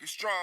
Get strong.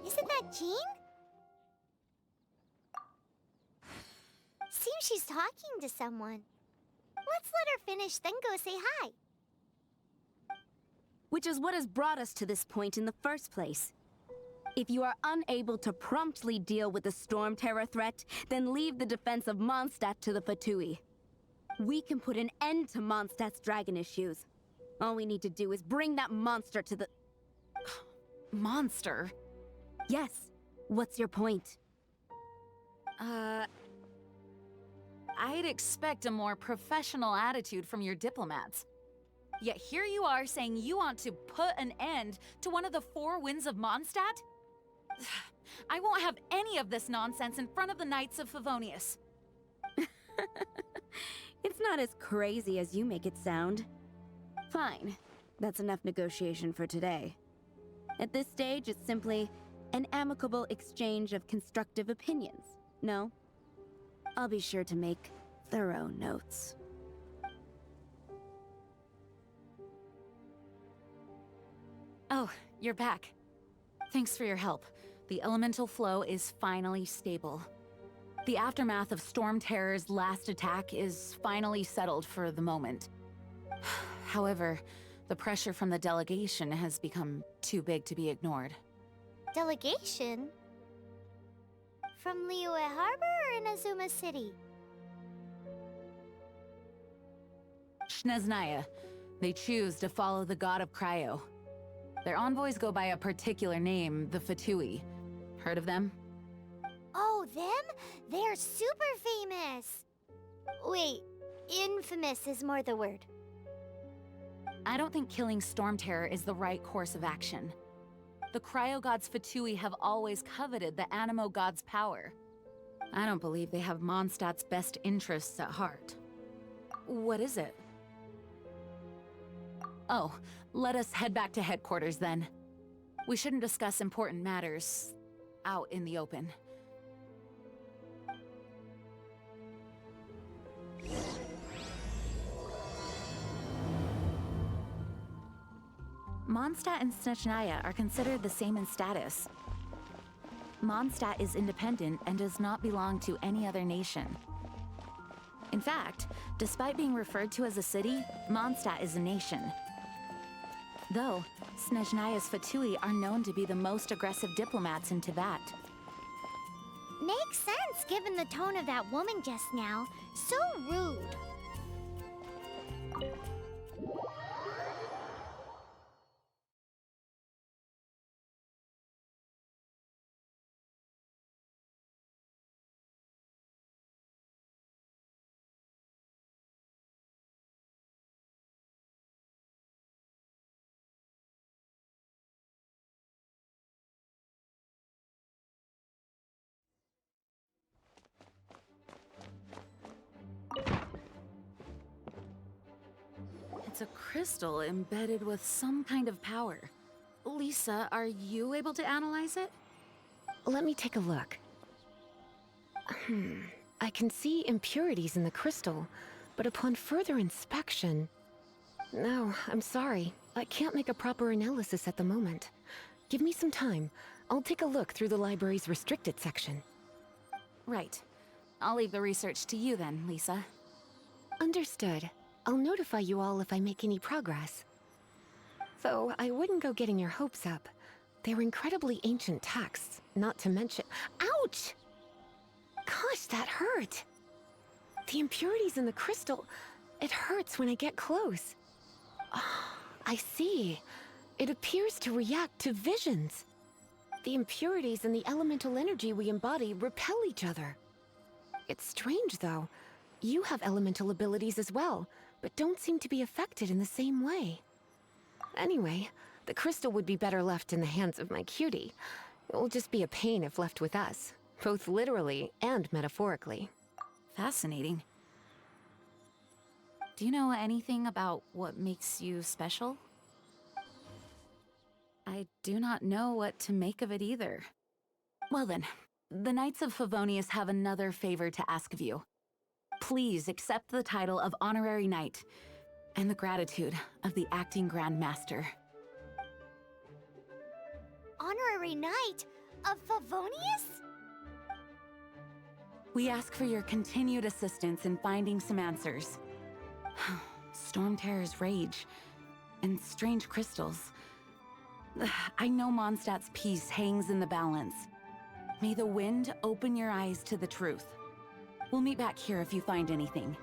Isn't that Jean? Seems she's talking to someone. Let's let her finish, then go say hi. Which is what has brought us to this point in the first place. If you are unable to promptly deal with the storm terror threat, then leave the defense of Mondstadt to the Fatui. We can put an end to Mondstadt's dragon issues. All we need to do is bring that monster to the... Monster? Yes. What's your point? I'd expect a more professional attitude from your diplomats. Yet here you are saying you want to put an end to one of the four winds of Mondstadt? I won't have any of this nonsense in front of the Knights of Favonius. It's not as crazy as you make it sound. Fine. That's enough negotiation for today. At this stage, it's simply an amicable exchange of constructive opinions. No? I'll be sure to make thorough notes. Oh, you're back. Thanks for your help. The elemental flow is finally stable. The aftermath of Storm Terror's last attack is finally settled for the moment. However, the pressure from the delegation has become too big to be ignored. Delegation? From Liyue Harbor or Inazuma City? Snezhnaya. They choose to follow the god of Cryo. Their envoys go by a particular name, the Fatui. Heard of them? Oh, them? They're super famous! Wait, infamous is more the word. I don't think killing Storm Terror is the right course of action. The Cryo God's Fatui have always coveted the Animo God's power. I don't believe they have Mondstadt's best interests at heart. What is it? Oh, let us head back to headquarters then. We shouldn't discuss important matters out in the open. Mondstadt and Snezhnaya are considered the same in status. Mondstadt is independent and does not belong to any other nation. In fact, despite being referred to as a city, Mondstadt is a nation. Though, Snezhnaya's Fatui are known to be the most aggressive diplomats in Teyvat. Makes sense given the tone of that woman just now. So rude. It's a crystal embedded with some kind of power. Lisa, are you able to analyze it? Let me take a look. I can see impurities in the crystal, but upon further inspection... No, I'm sorry. I can't make a proper analysis at the moment. Give me some time. I'll take a look through the library's restricted section. Right. I'll leave the research to you then, Lisa. Understood. I'll notify you all if I make any progress. Though, I wouldn't go getting your hopes up. They're incredibly ancient texts, not to mention— Ouch! Gosh, that hurt! The impurities in the crystal— it hurts when I get close. I see. It appears to react to visions. The impurities and the elemental energy we embody repel each other. It's strange, though. You have elemental abilities as well, but don't seem to be affected in the same way. Anyway, the crystal would be better left in the hands of my cutie. It will just be a pain if left with us, both literally and metaphorically. Fascinating. Do you know anything about what makes you special? I do not know what to make of it either. Well then, the Knights of Favonius have another favor to ask of you. Please accept the title of Honorary Knight, and the gratitude of the Acting Grand Master. Honorary Knight of Favonius? We ask for your continued assistance in finding some answers. Storm Terror's rage, and strange crystals. I know Mondstadt's peace hangs in the balance. May the wind open your eyes to the truth. We'll meet back here if you find anything.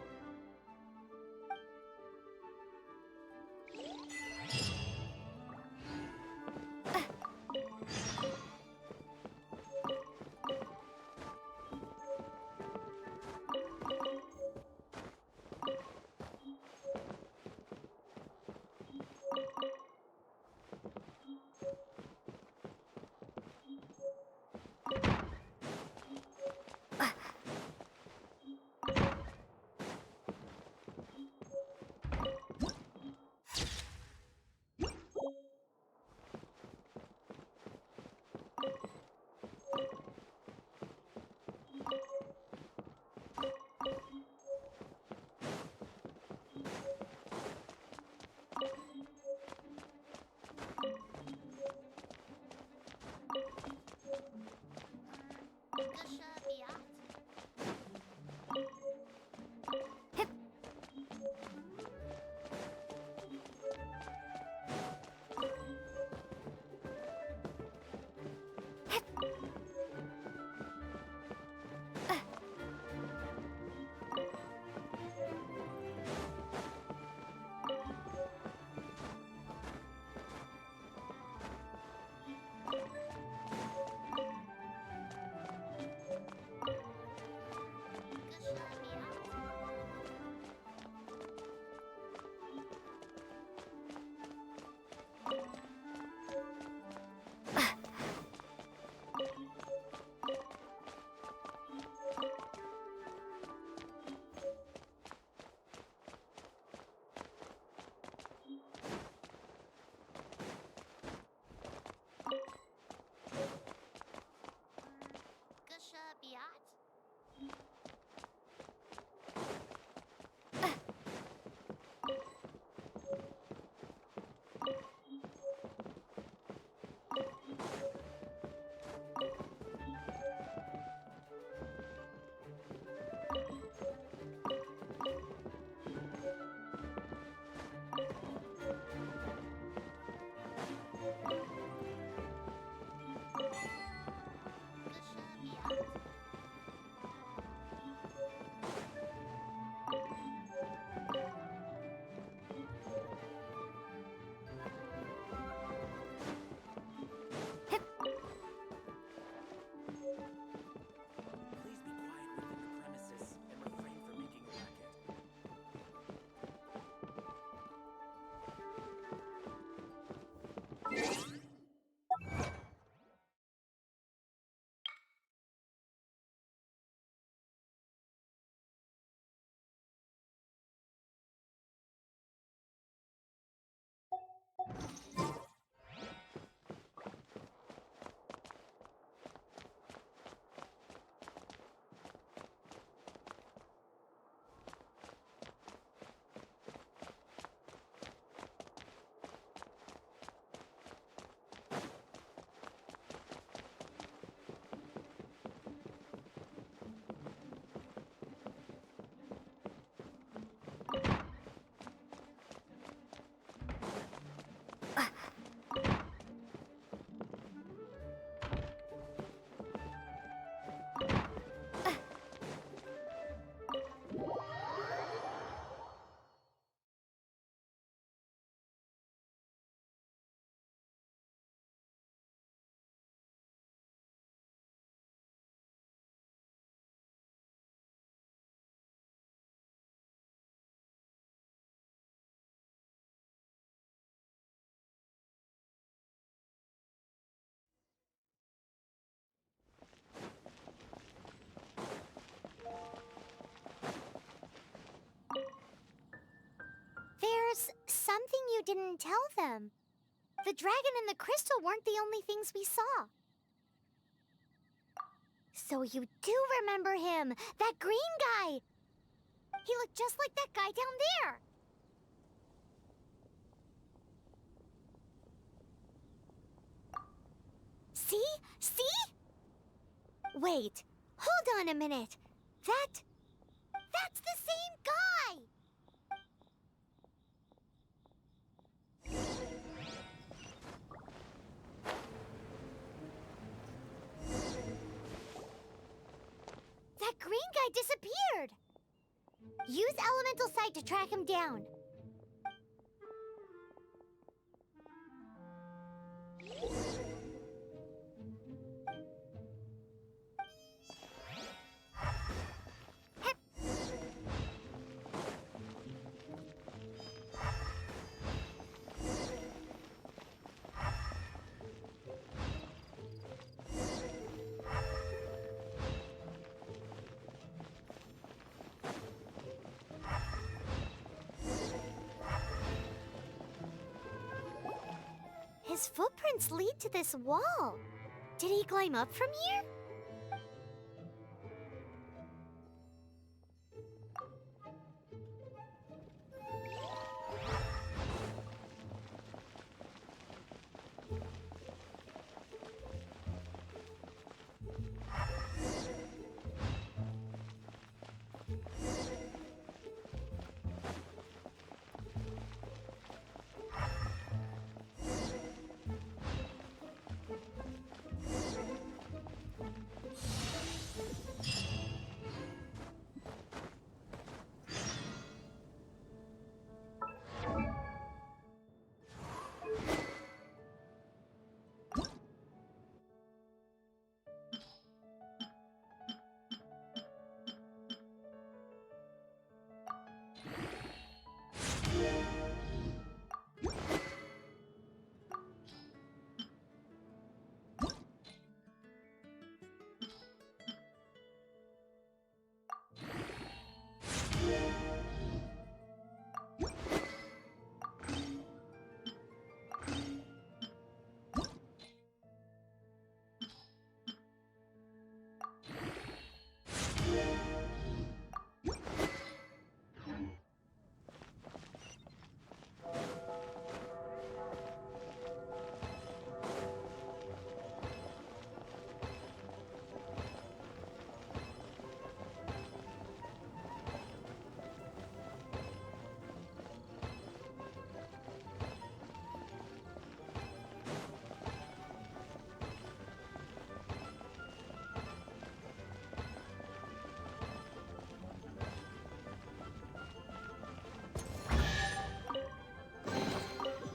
you didn't tell them. The dragon and the crystal weren't the only things we saw. So you do remember him, that green guy. He looked just like that guy down there. See? See? Wait, hold on a minute. That's the same guy! That green guy disappeared! Use elemental sight to track him down. His footprints lead to this wall. Did he climb up from here?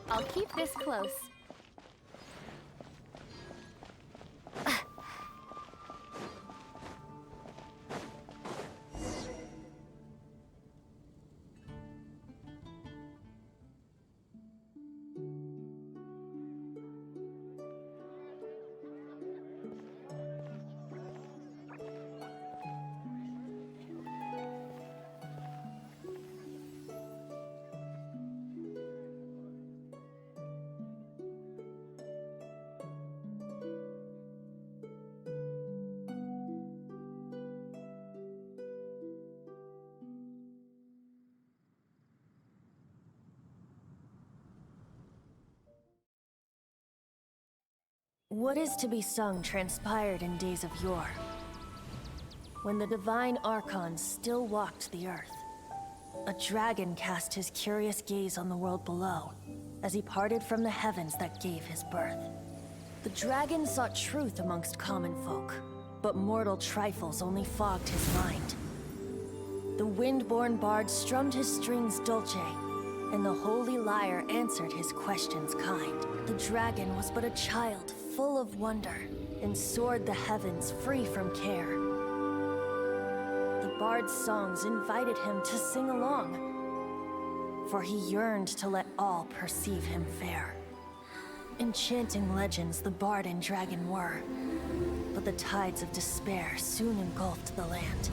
I'll keep this close. What is to be sung transpired in days of yore, when the divine Archons still walked the earth. A dragon cast his curious gaze on the world below, as he parted from the heavens that gave his birth. The dragon sought truth amongst common folk, but mortal trifles only fogged his mind. The wind-born bard strummed his strings dulce, and the holy lyre answered his questions kind. The dragon was but a child, full of wonder, and soared the heavens free from care. The bard's songs invited him to sing along, for he yearned to let all perceive him fair. Enchanting legends the bard and dragon were, but the tides of despair soon engulfed the land.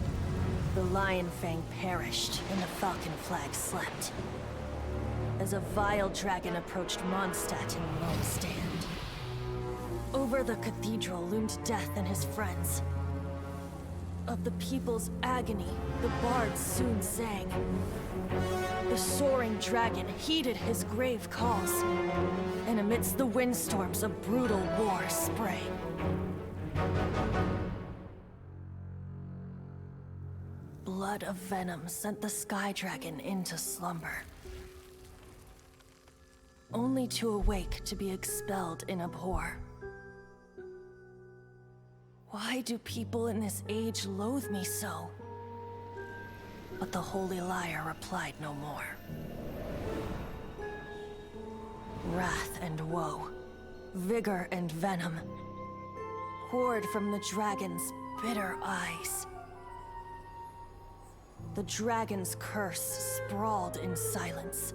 The lion fang perished, and the falcon flag slept. as a vile dragon approached Mondstadt in lone stand. Over the cathedral loomed Death and his friends. Of the people's agony, the bards soon sang. The soaring dragon heeded his grave calls, and amidst the windstorms a brutal war sprang. Blood of venom sent the sky dragon into slumber, only to awake to be expelled in abhor. Why do people in this age loathe me so? But the holy liar replied no more. Wrath and woe, vigor and venom, poured from the dragon's bitter eyes. The dragon's curse sprawled in silence,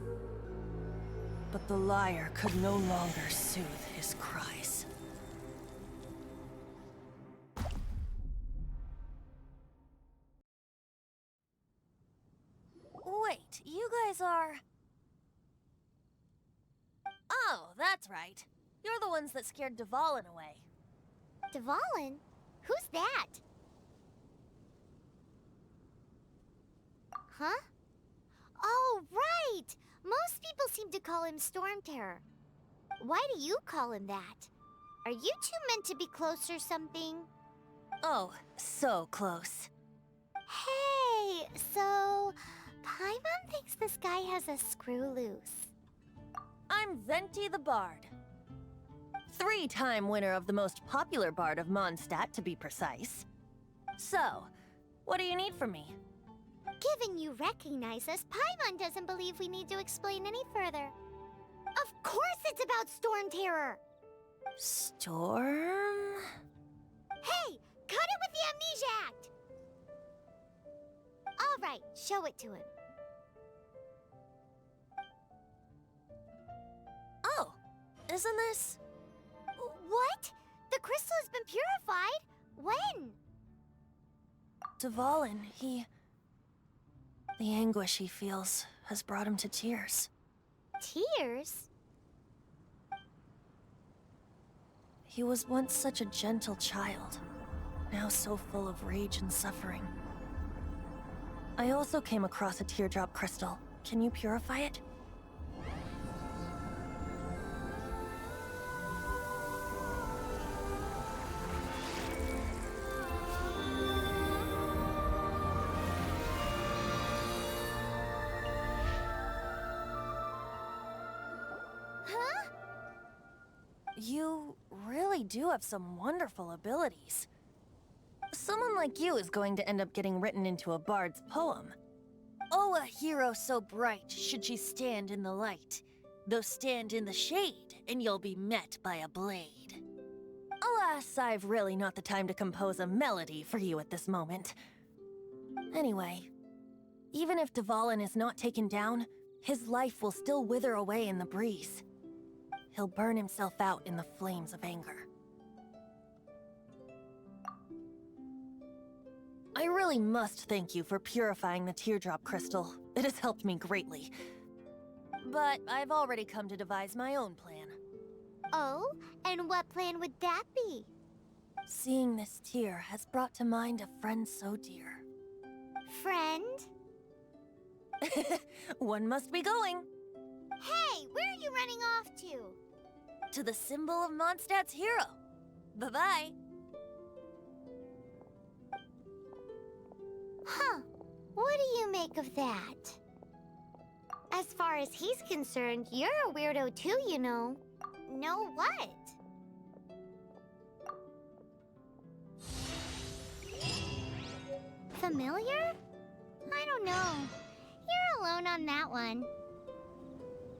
but the liar could no longer soothe his cries. Wait, you guys are... Oh, that's right. You're the ones that scared Dvalin away. Dvalin? Who's that? Huh? Oh, right! Most people seem to call him Storm Terror. Why do you call him that? Are you two meant to be close or something? Oh, so close. Hey, so... Paimon thinks this guy has a screw loose. I'm Venti the Bard. 3-time winner of the most popular bard of Mondstadt, to be precise. So, what do you need from me? Given you recognize us, Paimon doesn't believe we need to explain any further. Of course it's about Storm Terror! Storm? Hey! Cut it with the Amnesia Act! Alright, show it to him. Oh, isn't this... What? The crystal has been purified? When? Dvalin, the anguish he feels has brought him to tears. Tears? He was once such a gentle child, now so full of rage and suffering. I also came across a teardrop crystal. Can you purify it? Huh? You really do have some wonderful abilities. Someone like you is going to end up getting written into a bard's poem. Oh, a hero so bright should she stand in the light. Though stand in the shade, and you'll be met by a blade. Alas, I've really not the time to compose a melody for you at this moment. Anyway, even if Dvalin is not taken down, his life will still wither away in the breeze. He'll burn himself out in the flames of anger. I really must thank you for purifying the teardrop crystal. It has helped me greatly. But I've already come to devise my own plan. Oh, and what plan would that be? Seeing this tear has brought to mind a friend so dear. Friend? One must be going. Hey, where are you running off to? To the symbol of Mondstadt's hero. Bye-bye. Huh. What do you make of that? As far as he's concerned, you're a weirdo too, you know. Know what? Familiar? I don't know. You're alone on that one.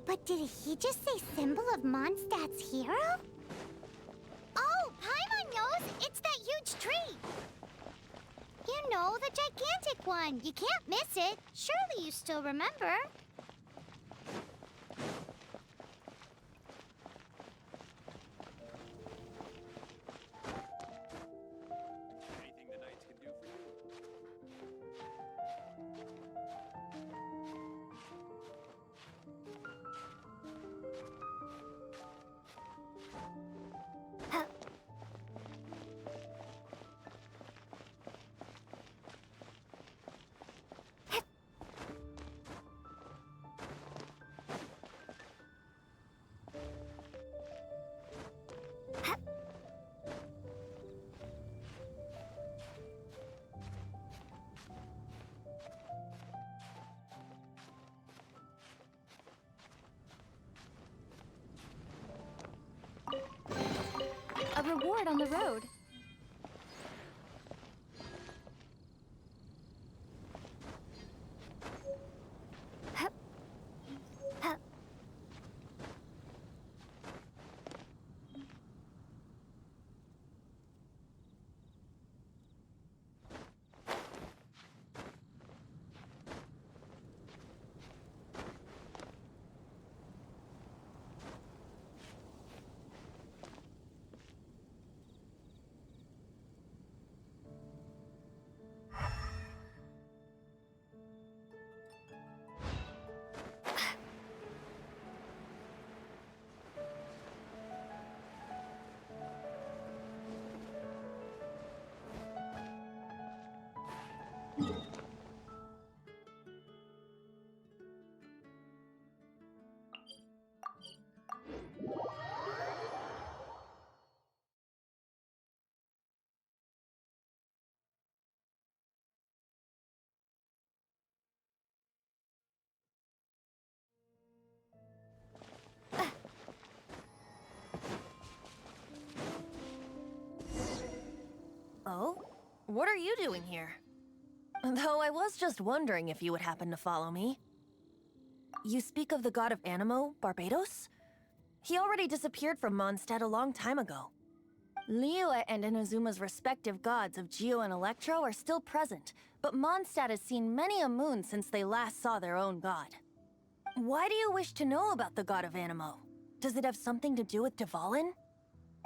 But did he just say symbol of Mondstadt's hero? Oh, Paimon knows! It's that huge tree! You know, the gigantic one. You can't miss it. Surely you still remember. Anything the knights can do for you? reward on the road. Oh? What are you doing here? Though I was just wondering if you would happen to follow me. You speak of the god of Animo, Barbados? He already disappeared from Mondstadt a long time ago. Liyue and Inazuma's respective gods of Geo and Electro are still present, but Mondstadt has seen many a moon since they last saw their own god. Why do you wish to know about the god of Animo? Does it have something to do with Dvalin?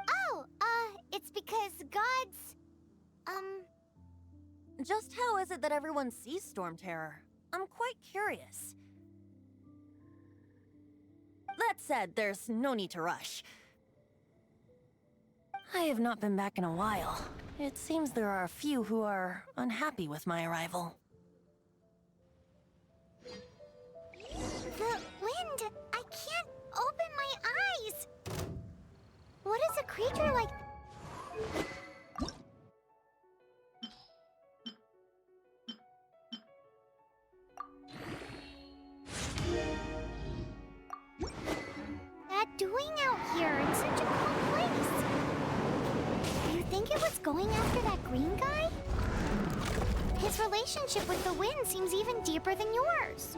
Oh, it's because gods... Just how is it that everyone sees Storm Terror? I'm quite curious. That said, there's no need to rush. I have not been back in a while. It seems there are a few who are unhappy with my arrival. The wind! I can't open my eyes! What is a creature like... that doing out here in such a cold place? Do you think it was going after that green guy? His relationship with the wind seems even deeper than yours.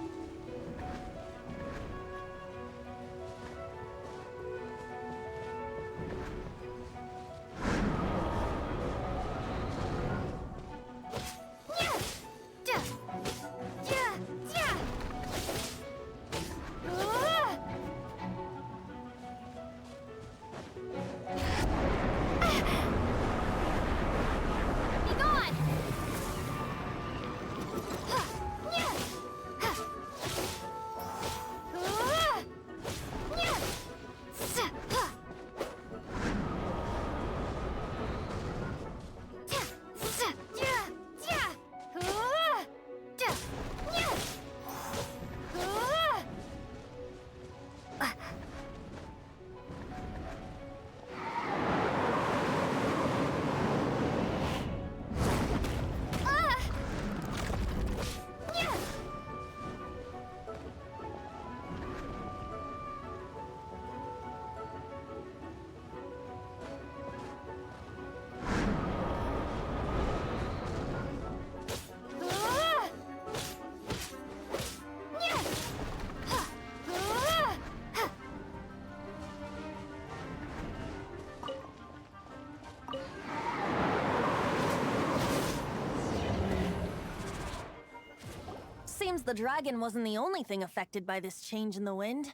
Seems the dragon wasn't the only thing affected by this change in the wind.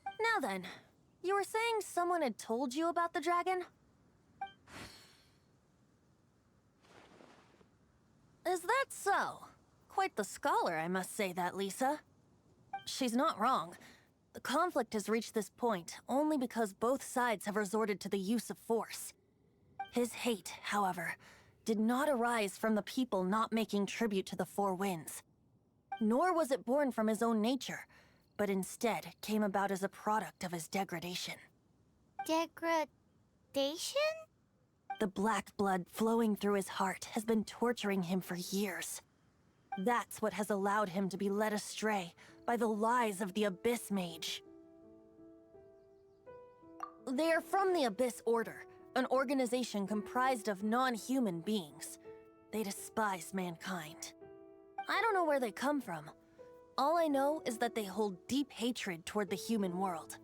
Now then, you were saying someone had told you about the dragon? Is that so? Quite the scholar, I must say that, Lisa. She's not wrong. The conflict has reached this point only because both sides have resorted to the use of force. His hate, however, did not arise from the people not making tribute to the Four Winds. Nor was it born from his own nature, but instead came about as a product of his degradation. Degradation? The black blood flowing through his heart has been torturing him for years. That's what has allowed him to be led astray by the lies of the Abyss Mage. They are from the Abyss Order, an organization comprised of non-human beings. They despise mankind. I don't know where they come from. All I know is that they hold deep hatred toward the human world.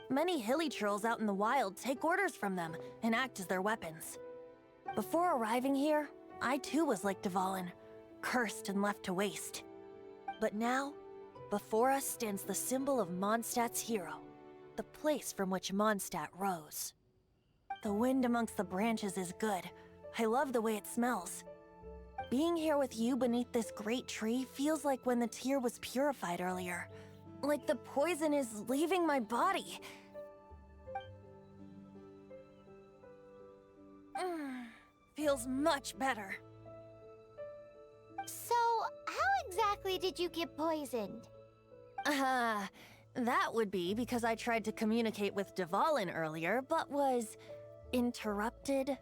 Many hilly trolls out in the wild take orders from them and act as their weapons. Before arriving here, I too was like Dvalin, cursed and left to waste. But now, before us stands the symbol of Mondstadt's hero, the place from which Mondstadt rose. The wind amongst the branches is good. I love the way it smells. Being here with you beneath this great tree feels like when the tear was purified earlier. Like the poison is leaving my body. Feels much better. So, how exactly did you get poisoned? That would be because I tried to communicate with Dvalin earlier, but was interrupted.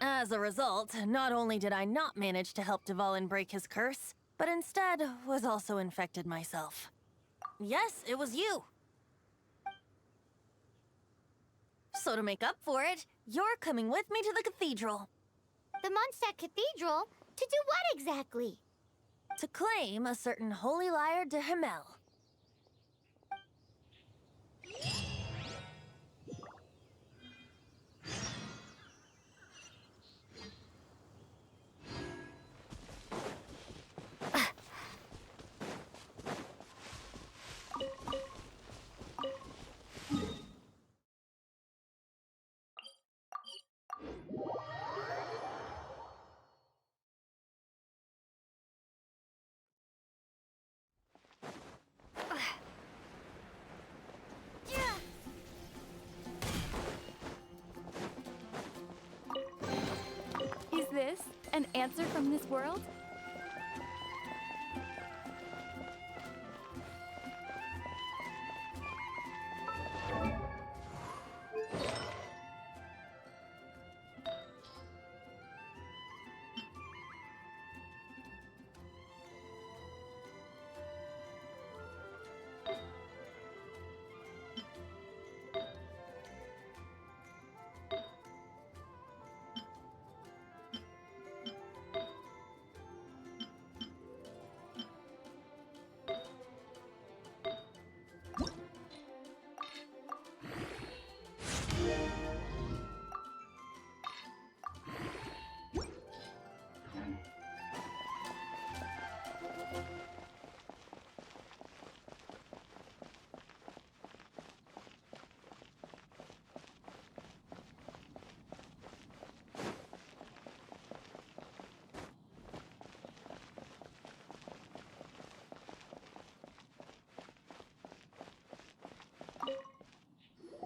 As a result, not only did I not manage to help Dvalin break his curse, but instead was also infected myself. Yes, it was you. So to make up for it, you're coming with me to the cathedral. The Mondstadt Cathedral? To do what exactly? To claim a certain holy lyre de Himmel. Is this an answer from this world?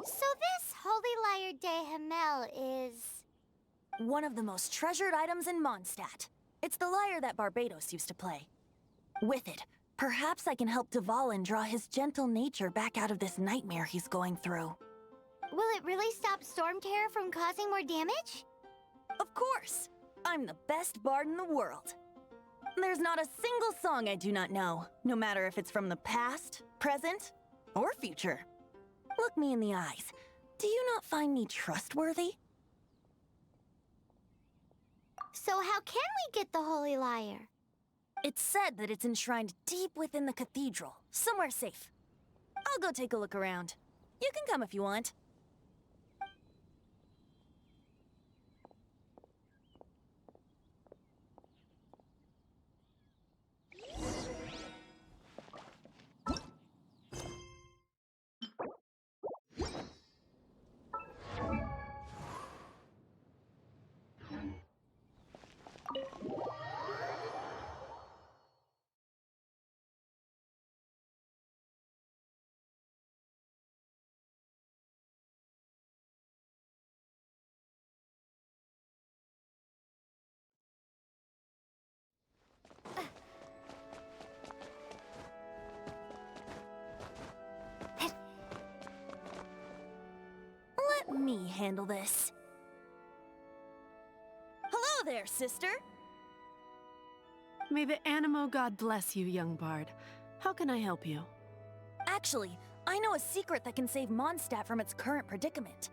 So this holy lyre de Himmel is... One of the most treasured items in Mondstadt. It's the lyre that Barbados used to play. With it, perhaps I can help Dvalin draw his gentle nature back out of this nightmare he's going through. Will it really stop Storm Terror from causing more damage? Of course! I'm the best bard in the world. There's not a single song I do not know, no matter if it's from the past, present, or future. Look me in the eyes. Do you not find me trustworthy? So how can we get the holy lyre? It's said that it's enshrined deep within the cathedral, somewhere safe. I'll go take a look around. You can come if you want. Let me handle this. Hello there, sister! May the Animo God bless you, young bard. How can I help you? Actually, I know a secret that can save Mondstadt from its current predicament.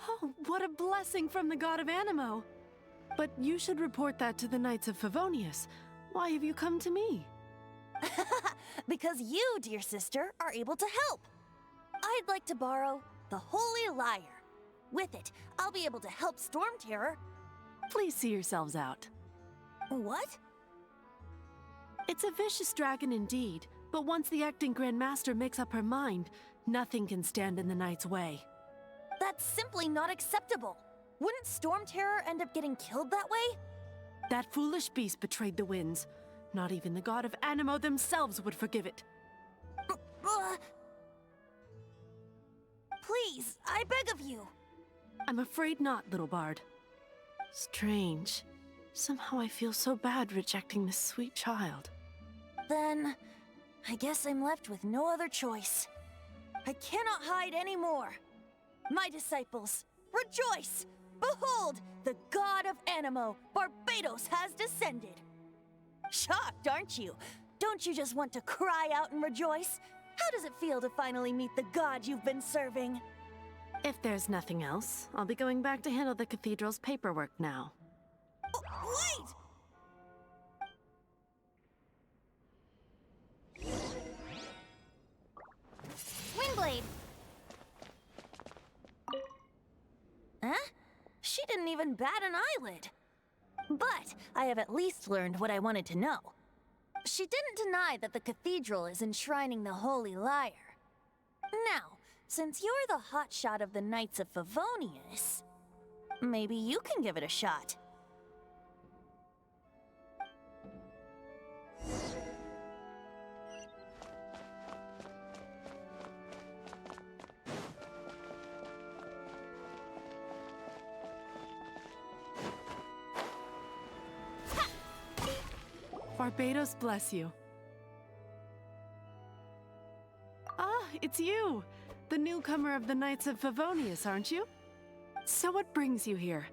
Oh, what a blessing from the god of Animo! But you should report that to the Knights of Favonius. Why have you come to me? Because you, dear sister, are able to help. I'd like to borrow the Holy Lyre. With it, I'll be able to help Storm Terror. Please see yourselves out. What? It's a vicious dragon indeed, but once the acting Grand Master makes up her mind, nothing can stand in the Knight's way. That's simply not acceptable. Wouldn't Storm Terror end up getting killed that way? That foolish beast betrayed the winds. Not even the god of Animo themselves would forgive it. Please, I beg of you. I'm afraid not, little bard. Strange. Somehow I feel so bad rejecting this sweet child. Then, I guess I'm left with no other choice. I cannot hide anymore. My disciples, rejoice! Behold, the god of Animo, Barbados, has descended. Shocked, aren't you? Don't you just want to cry out and rejoice? How does it feel to finally meet the god you've been serving? If there's nothing else, I'll be going back to handle the cathedral's paperwork now. Oh, wait! Windblade! Huh? She didn't even bat an eyelid. But I have at least learned what I wanted to know. She didn't deny that the cathedral is enshrining the Holy Lyre. Now, since you're the hotshot of the Knights of Favonius, maybe you can give it a shot. Barbados bless you. Ah, it's you! The newcomer of the Knights of Favonius, aren't you? So what brings you here?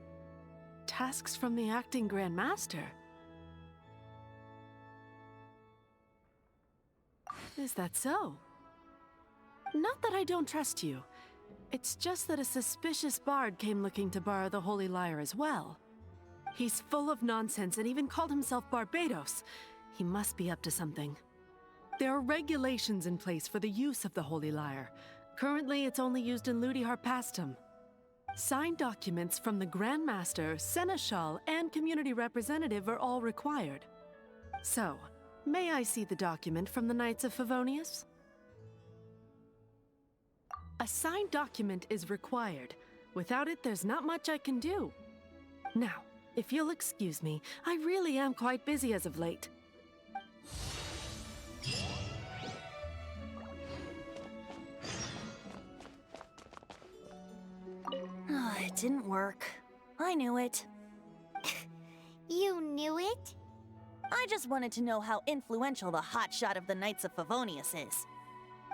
Tasks from the acting Grand Master? Is that so? Not that I don't trust you. It's just that a suspicious bard came looking to borrow the Holy Lyre as well. He's full of nonsense and even called himself Barbados. He must be up to something. There are regulations in place for the use of the Holy Lyre. Currently, it's only used in Ludi Harpastum. Signed documents from the Grand Master, Seneschal, and Community Representative are all required. So, may I see the document from the Knights of Favonius? A signed document is required. Without it, there's not much I can do. Now, if you'll excuse me, I really am quite busy as of late. It didn't work. I knew it. You knew it? I just wanted to know how influential the hotshot of the Knights of Favonius is.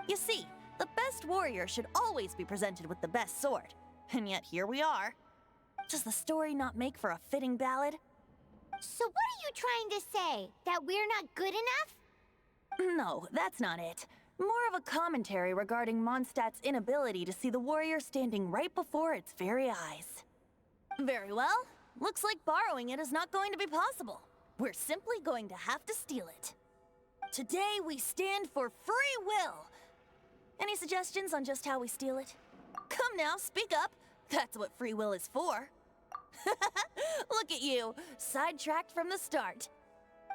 You see, the best warrior should always be presented with the best sword. And yet here we are. Does the story not make for a fitting ballad? So what are you trying to say? That we're not good enough? No, that's not it. More of a commentary regarding Mondstadt's inability to see the warrior standing right before its very eyes. Very well. Looks like borrowing it is not going to be possible. We're simply going to have to steal it. Today we stand for free will. Any suggestions on just how we steal it? Come now, speak up. That's what free will is for. Look at you, sidetracked from the start.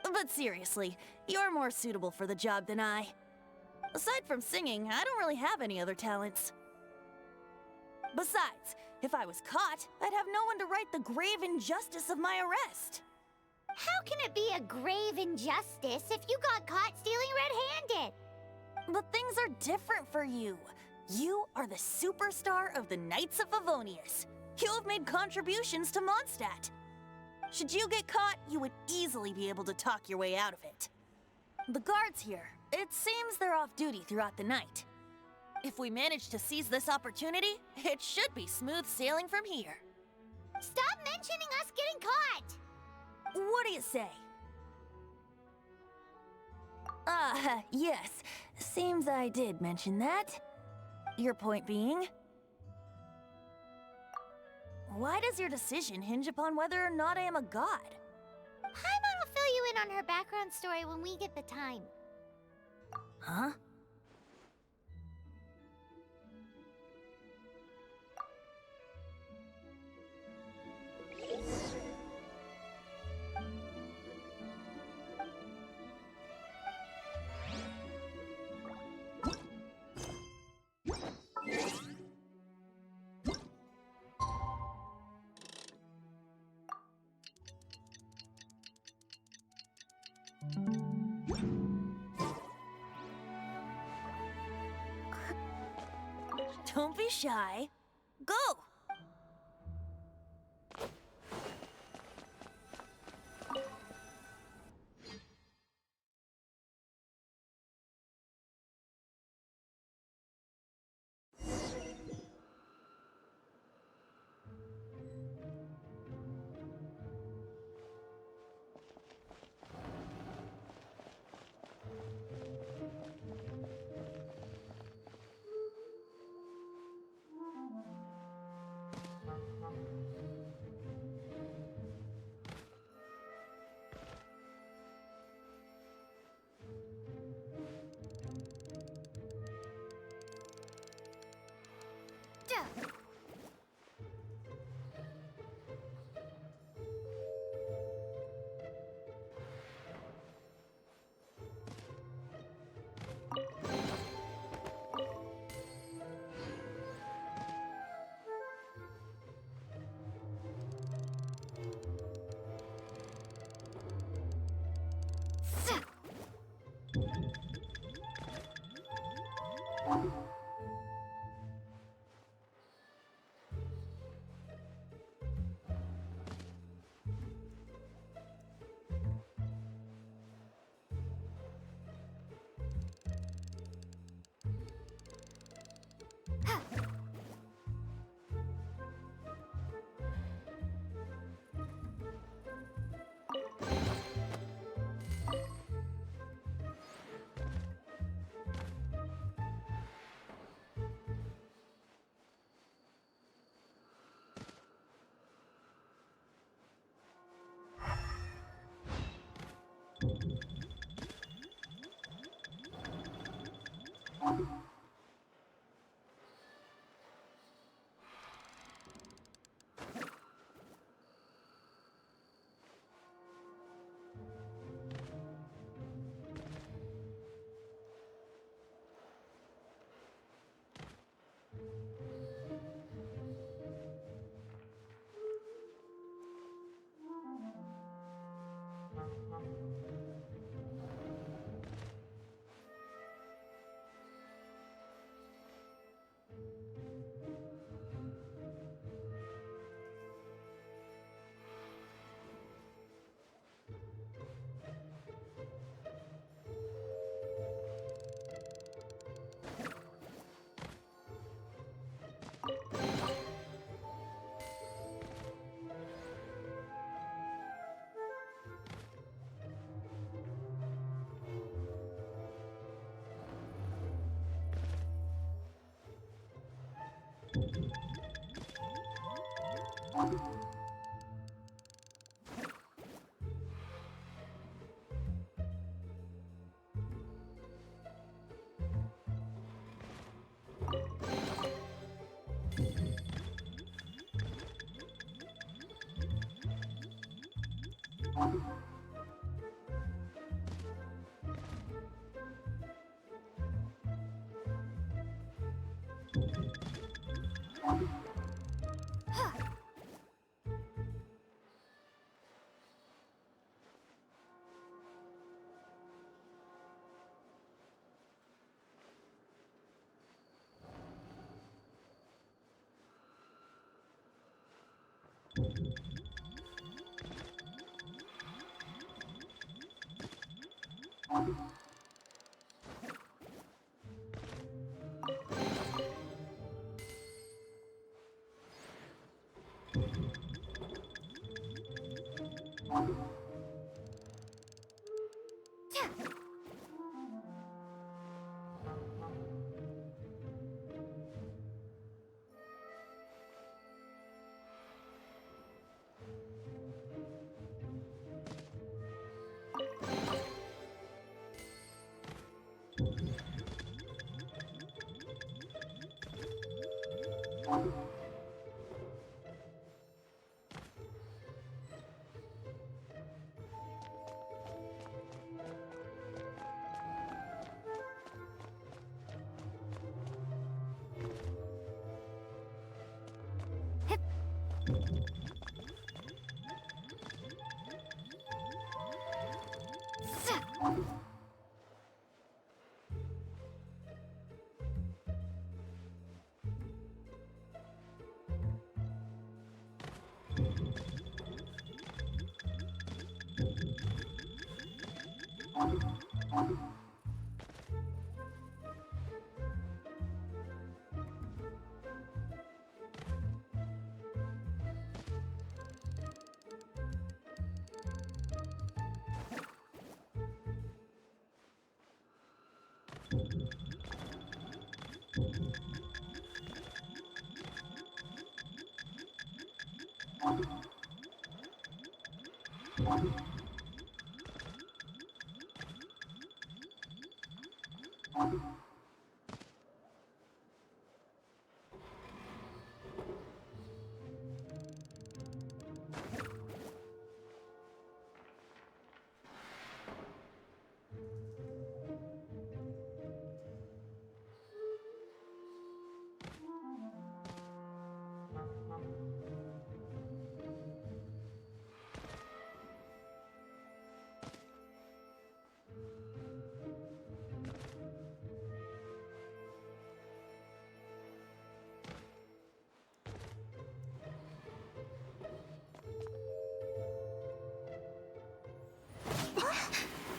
But seriously, you're more suitable for the job than I. Aside from singing, I don't really have any other talents. Besides, if I was caught, I'd have no one to right the grave injustice of my arrest. How can it be a grave injustice if you got caught stealing red-handed? But things are different for you. You are the superstar of the Knights of Favonius. You have made contributions to Mondstadt. Should you get caught, you would easily be able to talk your way out of it. The guards here, it seems they're off duty throughout the night. If we manage to seize this opportunity, it should be smooth sailing from here. Stop mentioning us getting caught! What do you say? Yes. Seems I did mention that. Your point being? Why does your decision hinge upon whether or not I am a god? Paimon will fill you in on her background story when we get the time. Huh? Don't be shy. Go!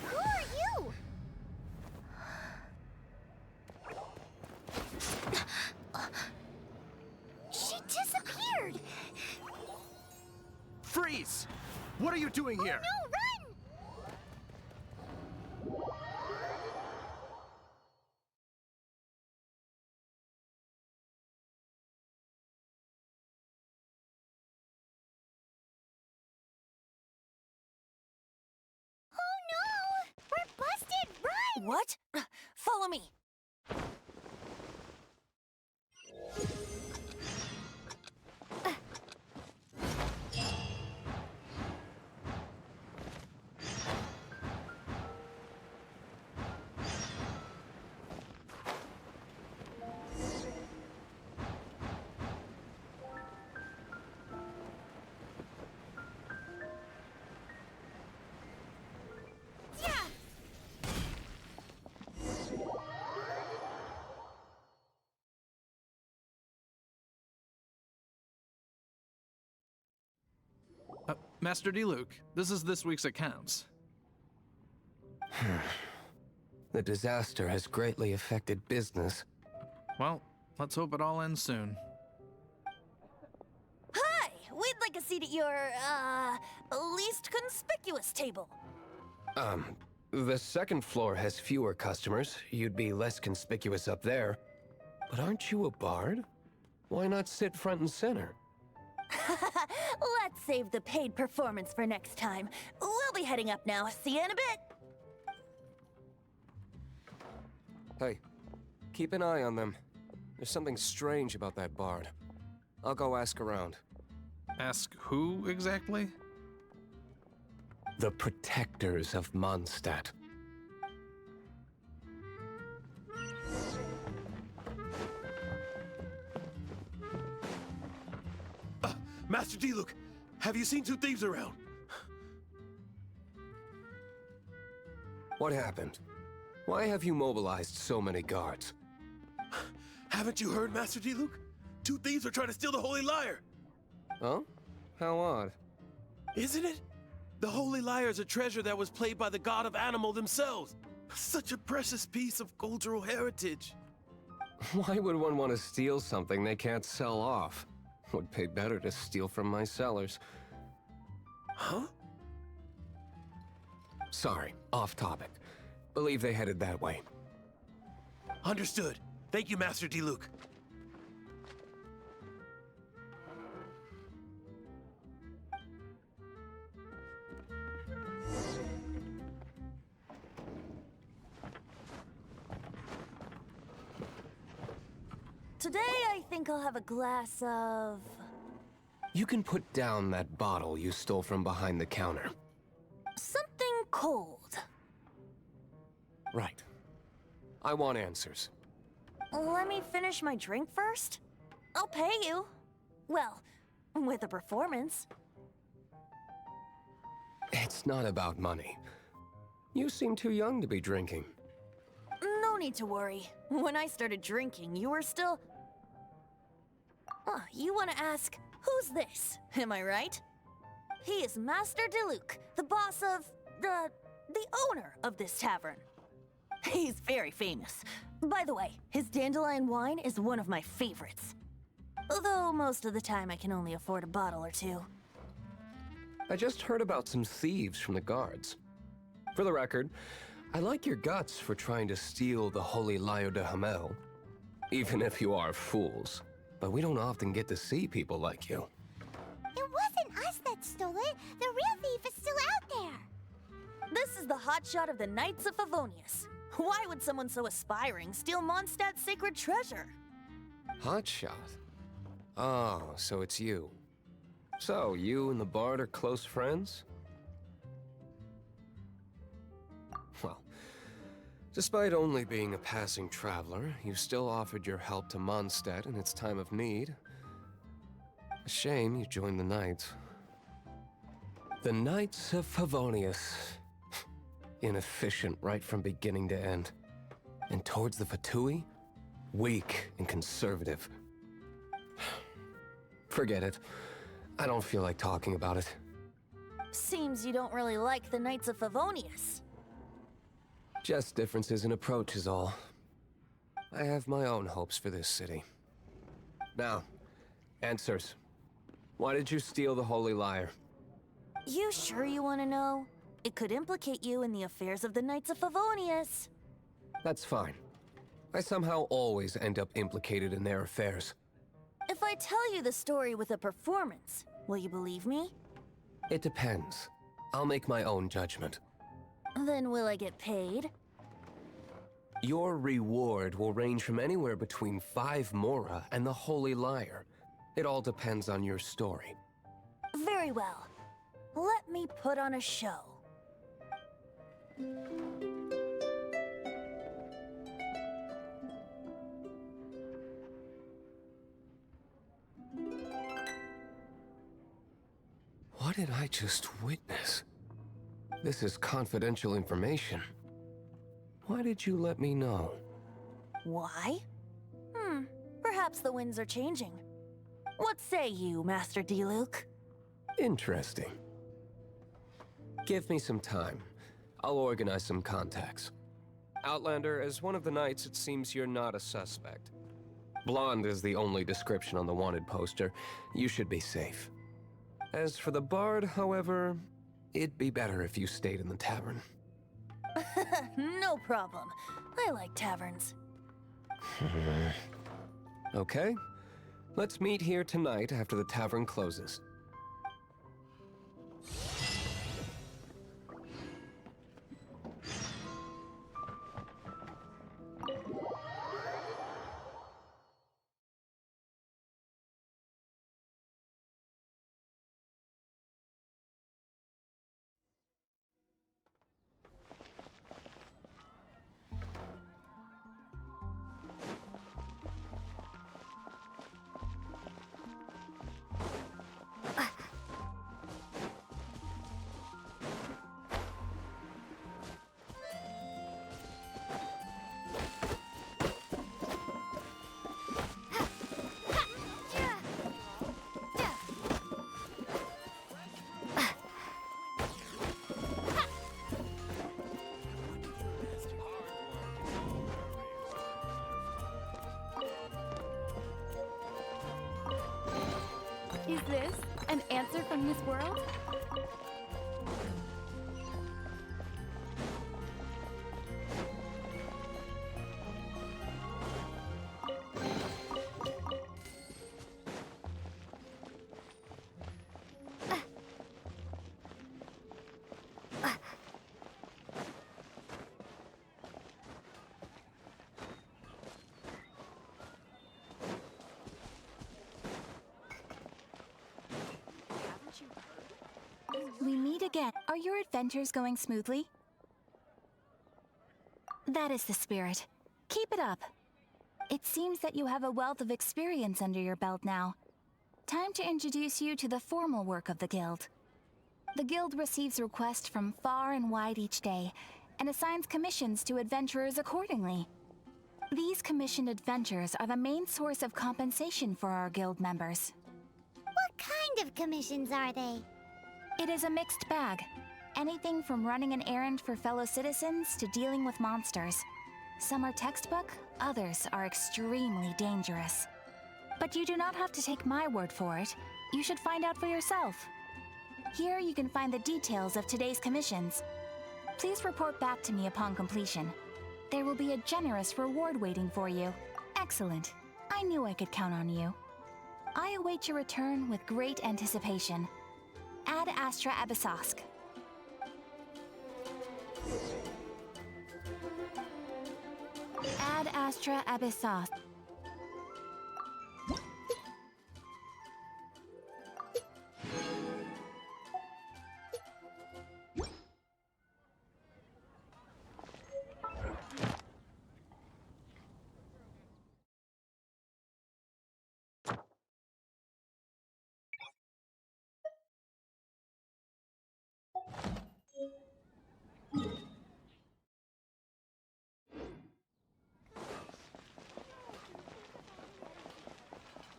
Who are you? She disappeared! Freeze! What are you doing here? No, run! Oh no! We're busted! Run! What? Follow me. Master Diluc, this is this week's accounts. The disaster has greatly affected business. Well, let's hope it all ends soon. Hi! We'd like a seat at your, least conspicuous table. The second floor has fewer customers. You'd be less conspicuous up there. But aren't you a bard? Why not sit front and center? Let's save the paid performance for next time. We'll be heading up now. See you in a bit. Hey, keep an eye on them. There's something strange about that bard. I'll go ask around. Ask who exactly? The protectors of Mondstadt. Master Diluc, have you seen two thieves around? What happened? Why have you mobilized so many guards? Haven't you heard, Master Diluc? Two thieves are trying to steal the Holy Lyre. Huh? How odd. Isn't it? The Holy Lyre is a treasure that was played by the god of animal themselves. Such a precious piece of cultural heritage. Why would one want to steal something they can't sell off? Would pay better to steal from my sellers. Huh? Sorry, off topic. Believe they headed that way. Understood. Thank you, Master Diluc. today I think I'll have a glass of... You can put down that bottle you stole from behind the counter. something cold. Right. I want answers. Let me finish my drink first. I'll pay you. Well, with a performance. It's not about money. You seem too young to be drinking. No need to worry. When I started drinking, you were still... you want to ask, who's this? Am I right? He is Master Diluc, the boss of... the owner of this tavern. He's very famous. By the way, his dandelion wine is one of my favorites. Although most of the time I can only afford a bottle or two. I just heard about some thieves from the guards. For the record, I like your guts for trying to steal the Holy Lyre de Hamel. Even if you are fools. But we don't often get to see people like you. It wasn't us that stole it. The real thief is still out there. This is the hotshot of the Knights of Favonius. Why would someone so aspiring steal Mondstadt's sacred treasure? Hotshot? Oh, so it's you. So, you and the Bard are close friends? Well, despite only being a passing traveler, you still offered your help to Mondstadt in its time of need. A shame you joined the Knights. The Knights of Favonius. Inefficient right from beginning to end. And towards the Fatui, weak and conservative. Forget it. I don't feel like talking about it. Seems you don't really like the Knights of Favonius. Just differences in approach is all. I have my own hopes for this city. Now, answers. Why did you steal the Holy Lyre? You sure you want to know? It could implicate you in the affairs of the Knights of Favonius. That's fine. I somehow always end up implicated in their affairs. If I tell you the story with a performance, will you believe me? It depends. I'll make my own judgment. Then will I get paid? Your reward will range from anywhere between 5 Mora and the Holy Lyre. It all depends on your story. Very well. Let me put on a show. What did I just witness? This is confidential information. Why did you let me know? Why? Perhaps the winds are changing. What say you, Master Diluc? Interesting. Give me some time. I'll organize some contacts. Outlander, as one of the Knights, it seems you're not a suspect. Blonde is the only description on the wanted poster. You should be safe. As for the Bard, however, it'd be better if you stayed in the tavern. No problem. I like taverns. Okay. Let's meet here tonight after the tavern closes. Is this an answer from this world? again. Are your adventures going smoothly? That is the spirit. Keep it up. It seems that you have a wealth of experience under your belt now. Time to introduce you to the formal work of the Guild. The Guild receives requests from far and wide each day, and assigns commissions to adventurers accordingly. These commissioned adventures are the main source of compensation for our Guild members. What kind of commissions are they? It is a mixed bag. Anything from running an errand for fellow citizens to dealing with monsters. Some are textbook, others are extremely dangerous. But you do not have to take my word for it. You should find out for yourself. Here you can find the details of today's commissions. Please report back to me upon completion. There will be a generous reward waiting for you. Excellent. I knew I could count on you. I await your return with great anticipation. Ad Astra Abyssosk. Ad Astra Abyssosk.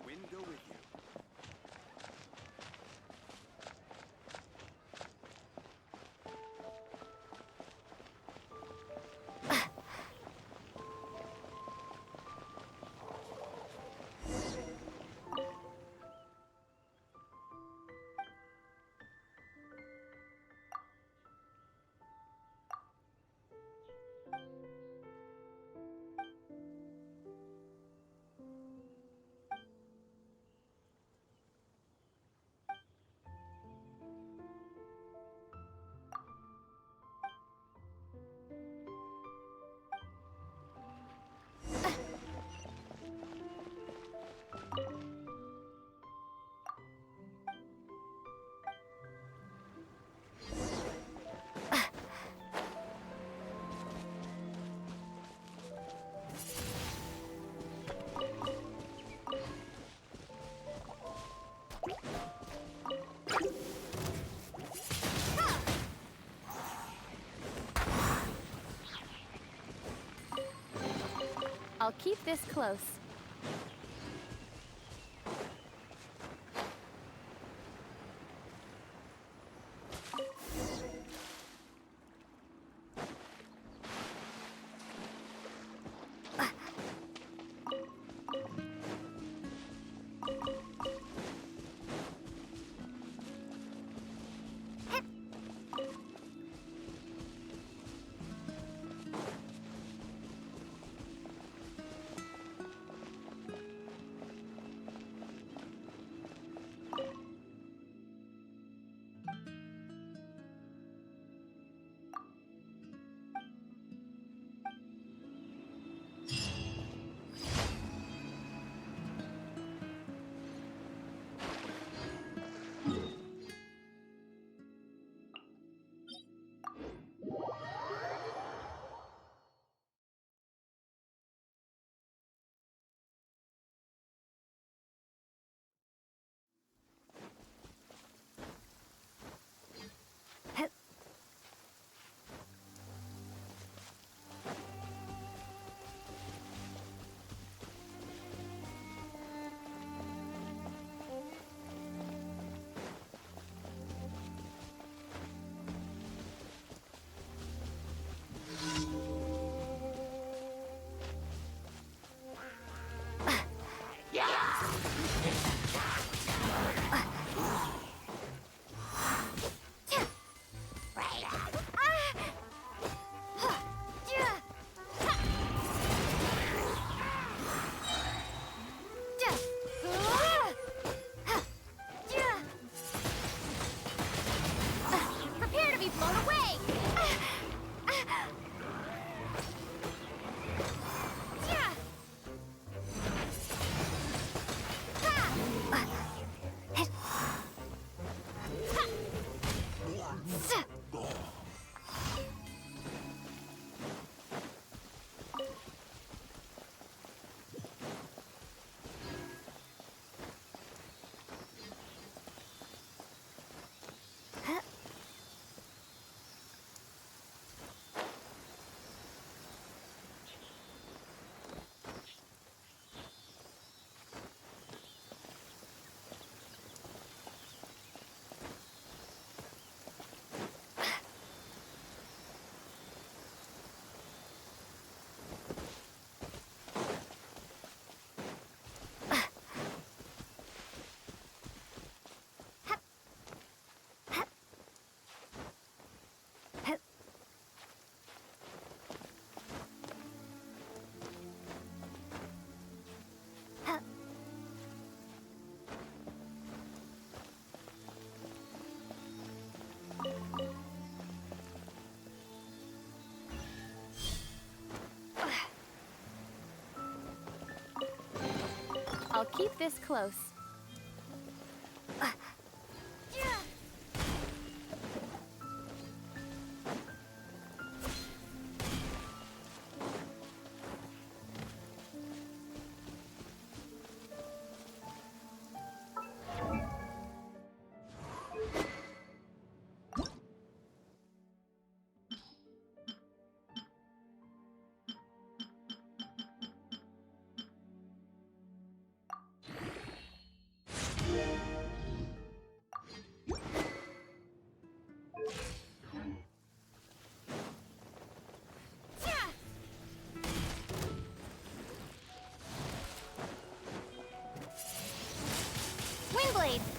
Wind go with you. I'll keep this close. I'll keep this close. Windblade!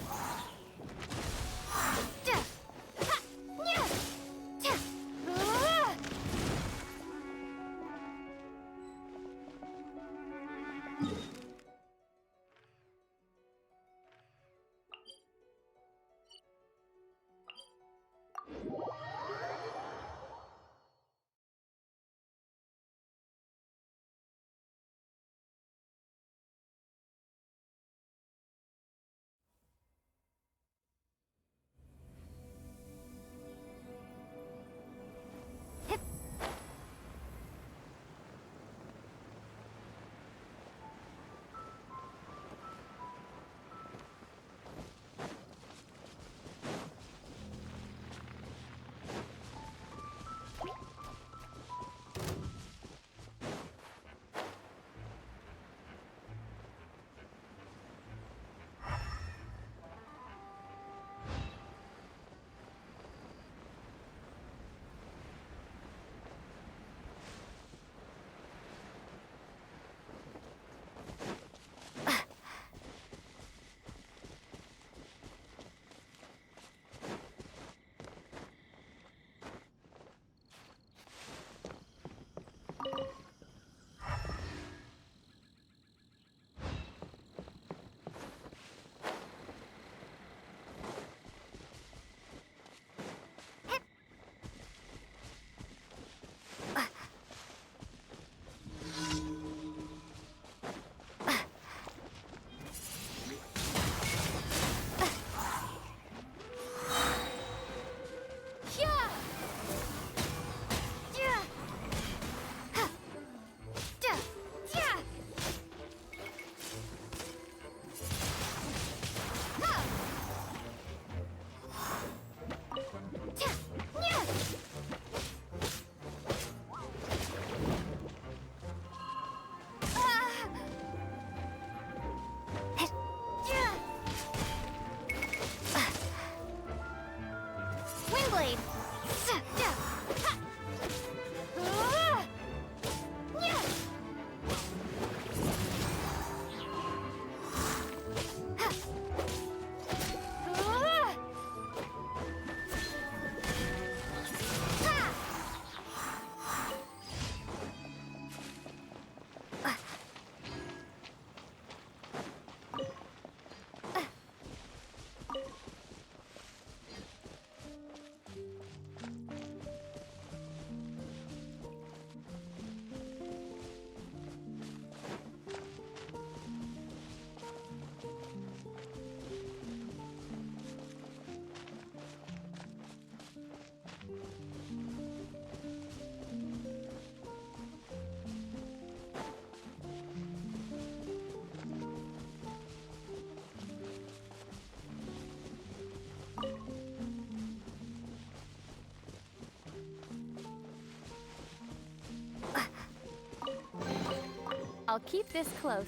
I'll keep this close.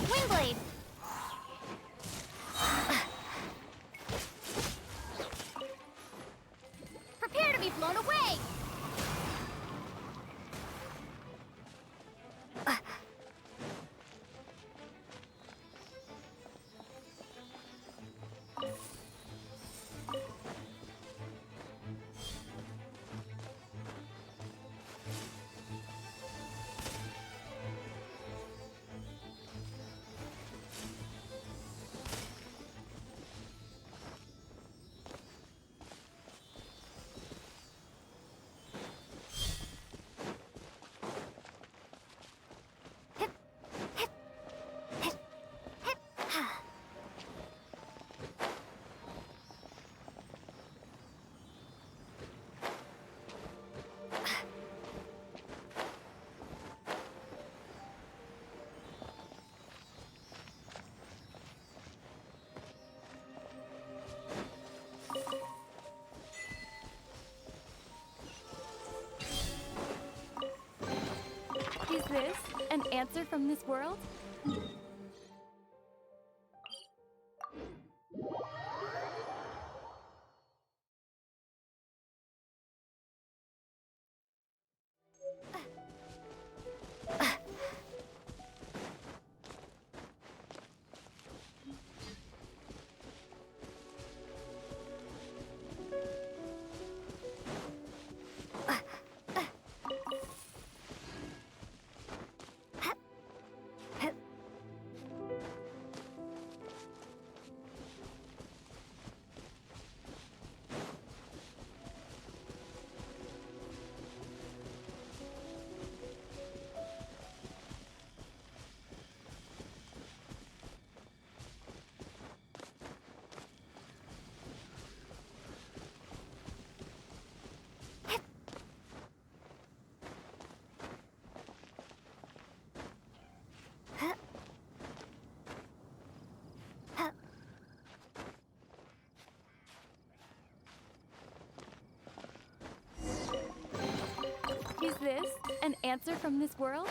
Windblade! Prepare to be blown away! An answer from this world? Is this an answer from this world?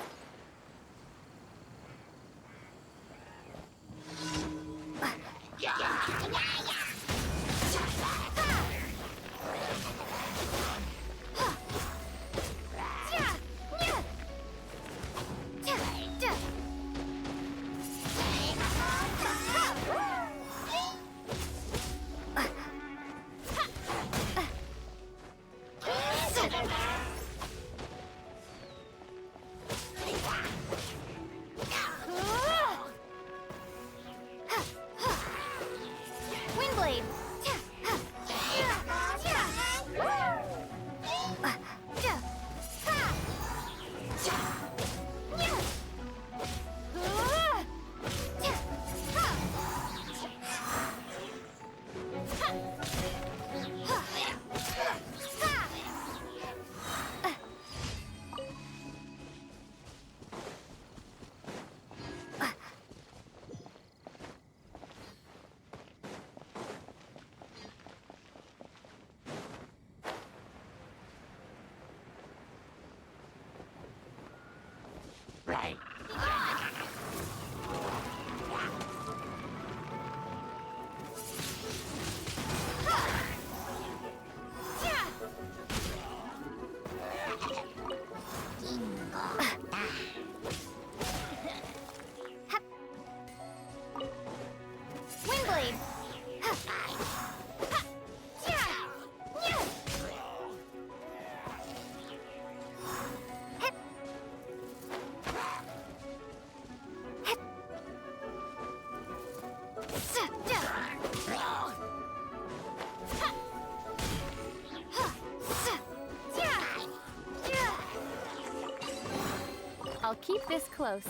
I'll keep this close.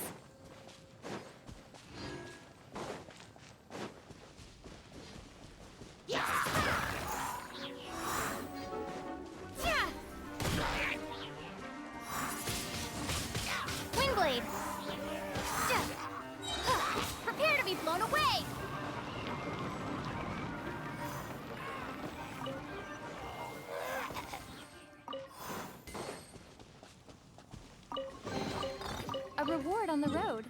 Windblade! Prepare to be blown away! A reward on the road.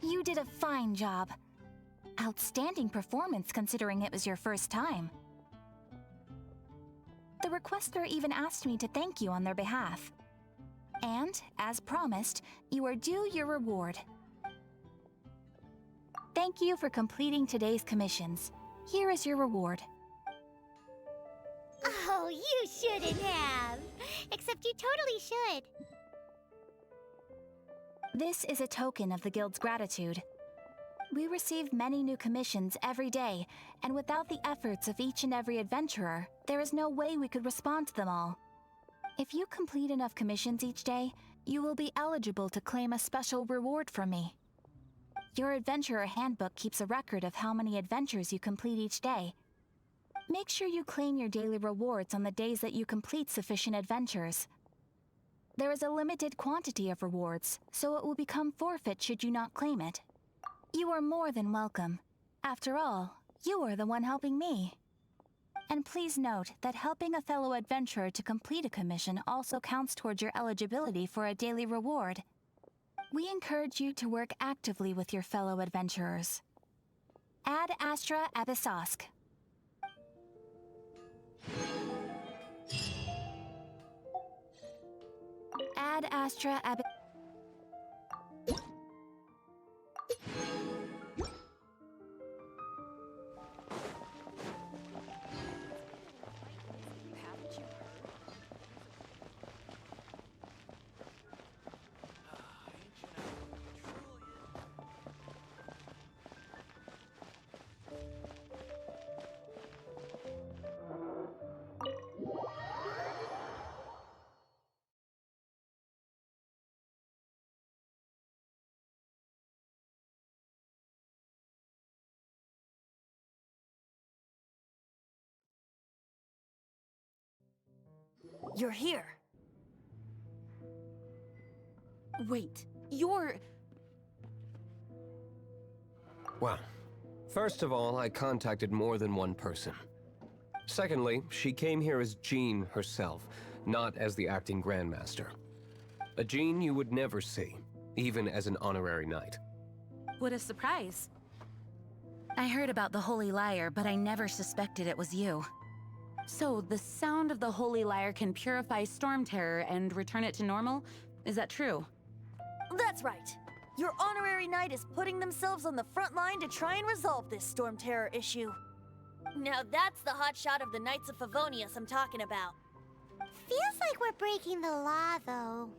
You did a fine job. Outstanding performance considering it was your first time. The requester even asked me to thank you on their behalf. And, as promised, you are due your reward. Thank you for completing today's commissions. Here is your reward. Oh, you shouldn't have. Except you totally should. This is a token of the Guild's gratitude. We receive many new commissions every day, and without the efforts of each and every adventurer, there is no way we could respond to them all. If you complete enough commissions each day, you will be eligible to claim a special reward from me. Your adventurer handbook keeps a record of how many adventures you complete each day. Make sure you claim your daily rewards on the days that you complete sufficient adventures. There is a limited quantity of rewards, so it will become forfeit should you not claim it. You are more than welcome. After all, you are the one helping me. And please note that helping a fellow adventurer to complete a commission also counts towards your eligibility for a daily reward. We encourage you to work actively with your fellow adventurers. Ad Astra Abyssosk. Ad Astra Ab... You're here. Wait, you're... Well, first of all, I contacted more than one person. Secondly, she came here as Jean herself, not as the acting Grandmaster. A Jean you would never see, even as an honorary knight. What a surprise. I heard about the Holy Lyre, but I never suspected it was you. So, the sound of the Holy Lyre can purify Storm Terror and return it to normal? Is that true? That's right. Your honorary knight is putting themselves on the front line to try and resolve this Storm Terror issue. Now that's the hotshot of the Knights of Favonius I'm talking about. Feels like we're breaking the law, though.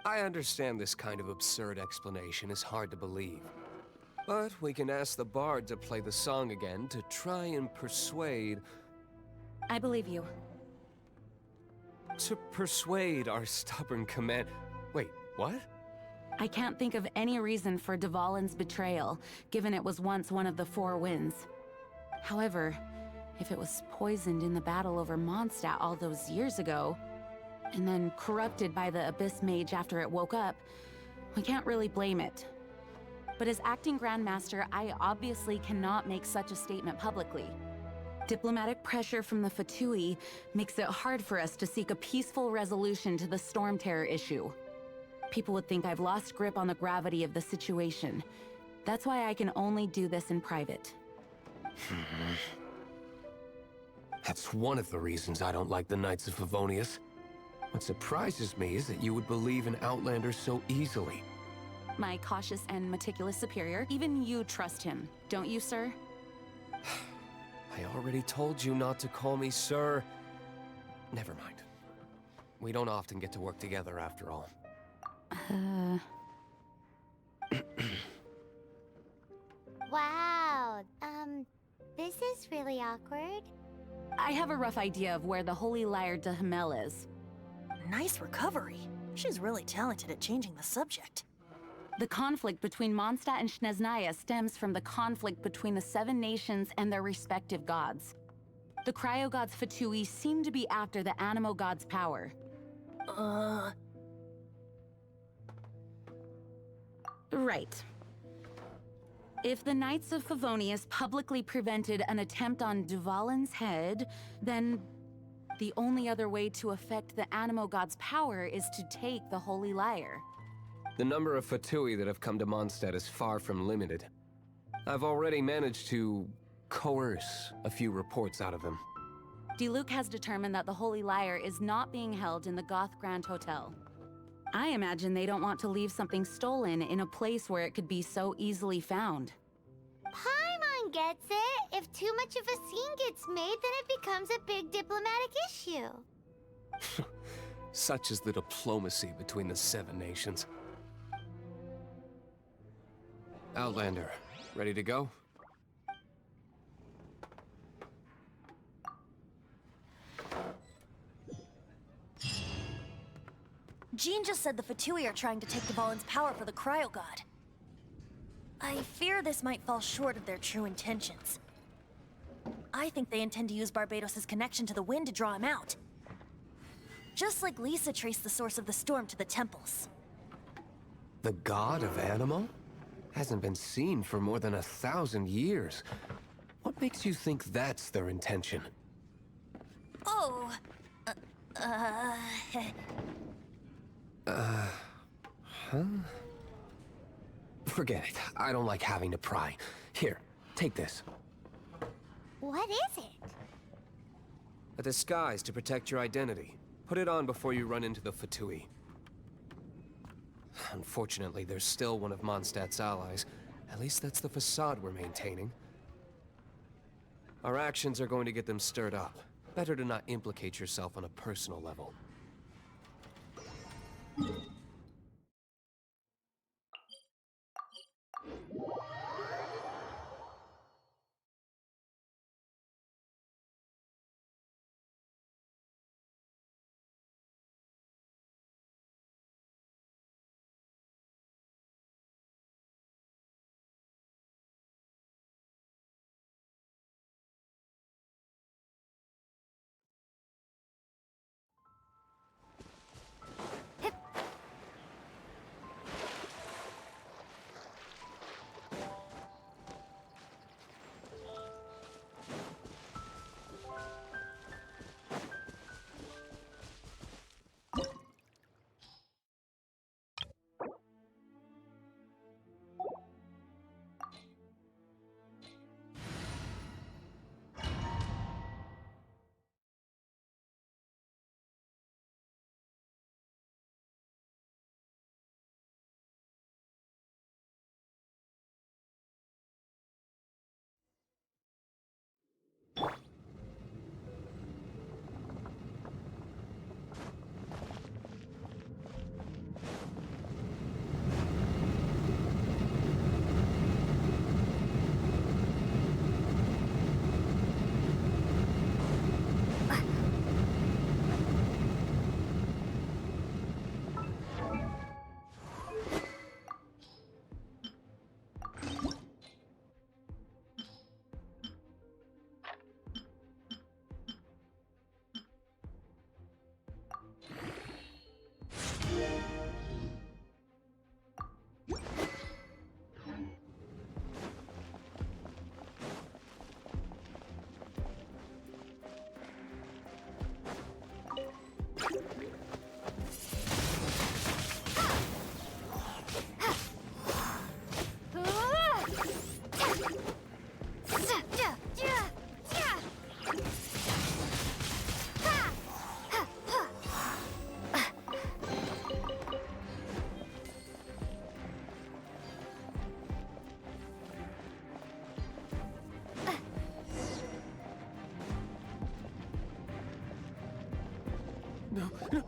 I understand this kind of absurd explanation is hard to believe. But we can ask the bard to play the song again to try and persuade... I believe you. To persuade our stubborn command... Wait, what? I can't think of any reason for Dvalin's betrayal, given it was once one of the Four Winds. However, if it was poisoned in the battle over Mondstadt all those years ago, and then corrupted by the Abyss Mage after it woke up, we can't really blame it. But as acting Grandmaster, I obviously cannot make such a statement publicly. Diplomatic pressure from the Fatui makes it hard for us to seek a peaceful resolution to the Storm Terror issue. People would think I've lost grip on the gravity of the situation. That's why I can only do this in private. That's one of the reasons I don't like the Knights of Favonius. What surprises me is that you would believe in Outlanders so easily. My cautious and meticulous superior, even you trust him, don't you, sir? I already told you not to call me sir. Never mind. We don't often get to work together after all. Wow, this is really awkward. I have a rough idea of where the Holy Lyre de Himmel is. Nice recovery. She's really talented at changing the subject. The conflict between Mondstadt and Snezhnaya stems from the conflict between the Seven Nations and their respective gods. The cryo-gods Fatui seem to be after the Animo god's power. Right. If the Knights of Favonius publicly prevented an attempt on Dvalin's head, then the only other way to affect the Animo god's power is to take the Holy Lyre. The number of Fatui that have come to Mondstadt is far from limited. I've already managed to coerce a few reports out of them. Diluc has determined that the Holy Lyre is not being held in the Goth Grand Hotel. I imagine they don't want to leave something stolen in a place where it could be so easily found. Paimon gets it. If too much of a scene gets made, then it becomes a big diplomatic issue. Such is the diplomacy between the Seven Nations. Outlander, ready to go? Jean just said the Fatui are trying to take Dvalin's power for the Cryo God. I fear this might fall short of their true intentions. I think they intend to use Barbados' connection to the wind to draw him out. Just like Lisa traced the source of the storm to the temples. The god of animal? Hasn't been seen for more than 1,000 years. What makes you think that's their intention? Oh... Huh? Forget it. I don't like having to pry. Here, take this. What is it? A disguise to protect your identity. Put it on before you run into the Fatui. Unfortunately, there's still one of Mondstadt's allies. At least that's the facade we're maintaining. Our actions are going to get them stirred up. Better to not implicate yourself on a personal level.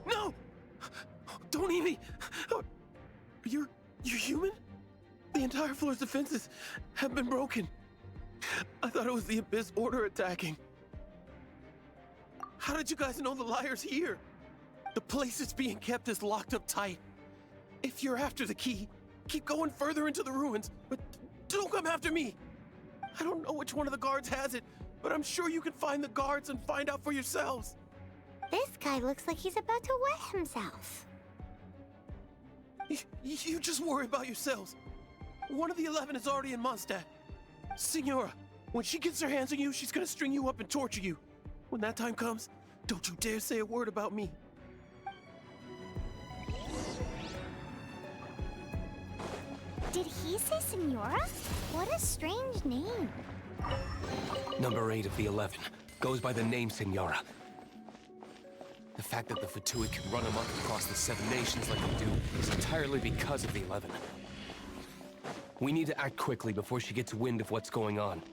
No! Don't eat me! You're human? The entire floor's defenses have been broken. I thought it was the Abyss Order attacking. How did you guys know the liar's here? The place it's being kept is locked up tight. If you're after the key, keep going further into the ruins, but don't come after me. I don't know which one of the guards has it, but I'm sure you can find the guards and find out for yourselves. This guy looks like he's about to wet himself. You just worry about yourselves. One of the 11 is already in Mondstadt. Signora, when she gets her hands on you, she's gonna string you up and torture you. When that time comes, don't you dare say a word about me. Did he say Signora? What a strange name. Number 8 of the 11 goes by the name Signora. The fact that the Fatui can run amok across the 7 nations like they do is entirely because of the 11. We need to act quickly before she gets wind of what's going on.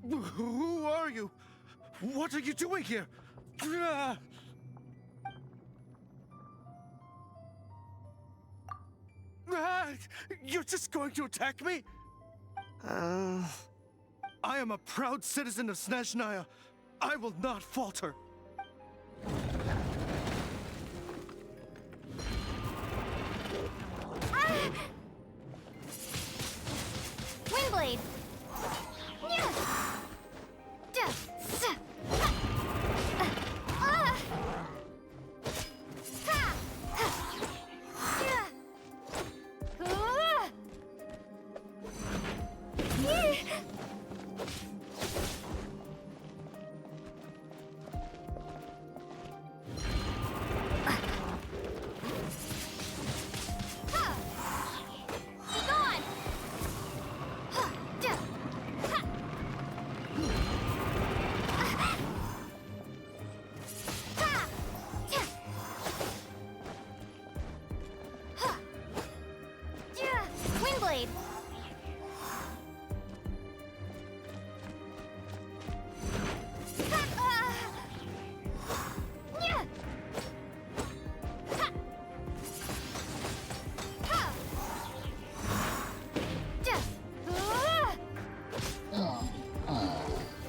Who are you? What are you doing here? You're just going to attack me? I am a proud citizen of Snezhnaya. I will not falter. Windblade! Yeah. Duh. Suh. Ha. Ah. Ha. Ha. Yeah. Yeah. Windblade!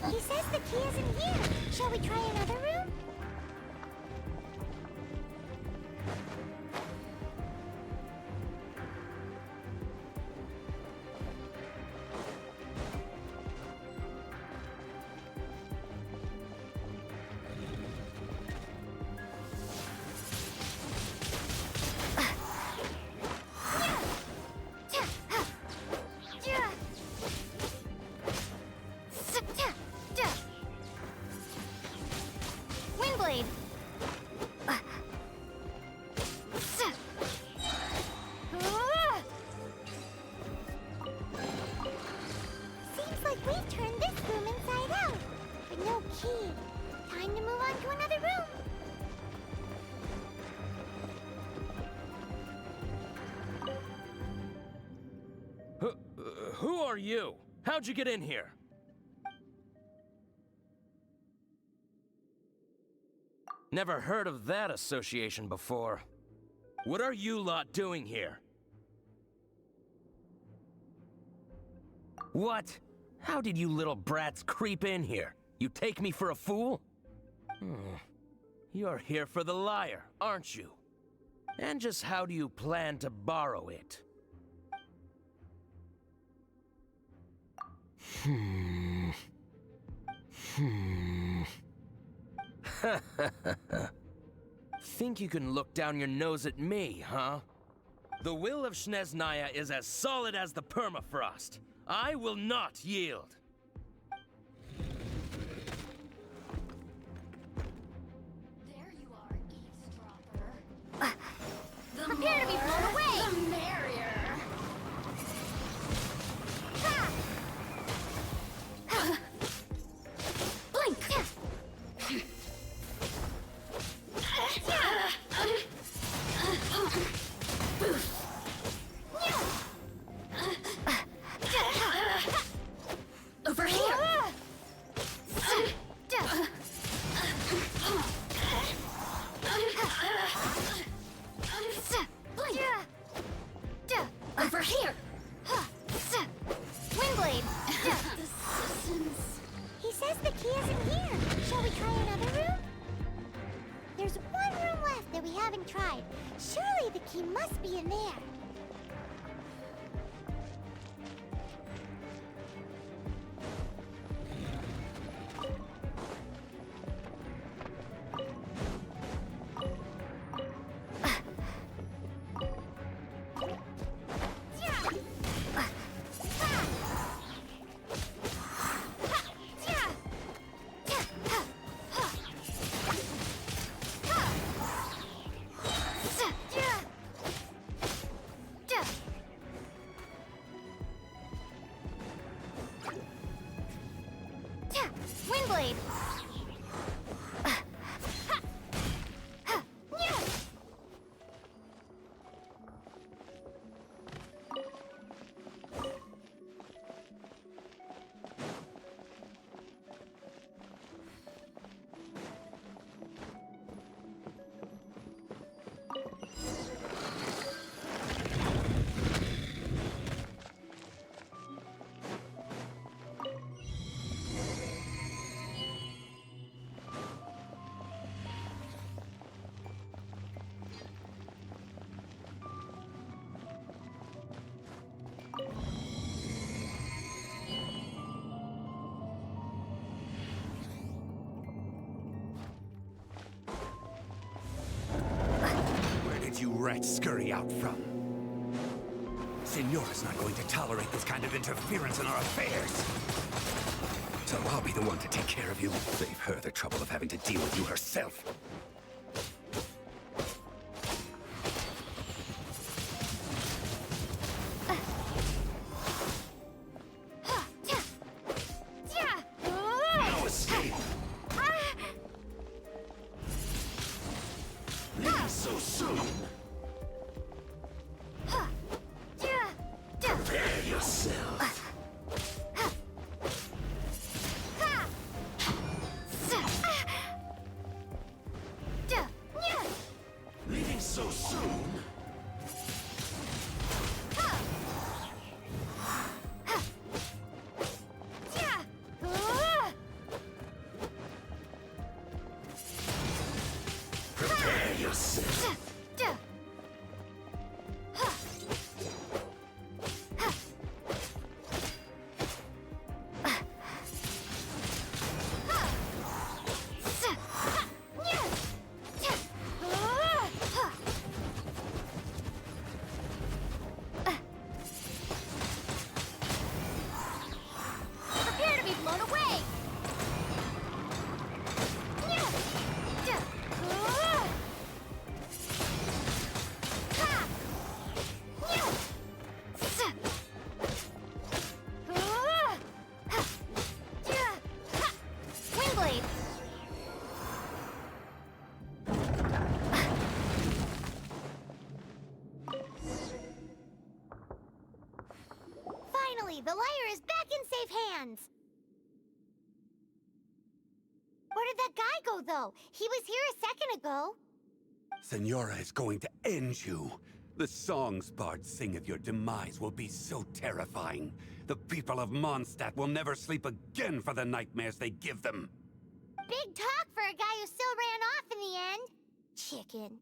He says the key isn't here. Shall we try another room? Windblade! Seems like we've turned this room inside out, but no key. Time to move on to another room. Who are you? How'd you get in here? Never heard of that association before. What are you lot doing here? What? How did you little brats creep in here? You take me for a fool? You're here for the lyre, aren't you? And just how do you plan to borrow it? Think you can look down your nose at me, huh? The will of Snezhnaya is as solid as the permafrost. I will not yield. There you are, eavesdropper. Prepare to be blown away! The merrier. Blink! Over here. Over here! Windblade! He says the key isn't here. Shall we try another room? There's one room left that we haven't tried. Surely the key must be in there. Windblade! might scurry out from. Signora's not going to tolerate this kind of interference in our affairs. So I'll be the one to take care of you. Save her the trouble of having to deal with you herself. No escape! Leave so soon! Prepare yourself! Leaving so soon? Prepare yourself! Prepare to be blown away! Windblade! Finally, the lyre is back in safe hands! Where did that guy go, though? He was here a second ago. Signora is going to end you. The songs bards sing of your demise will be so terrifying. The people of Mondstadt will never sleep again for the nightmares they give them. Big talk for a guy who still ran off in the end. Chicken.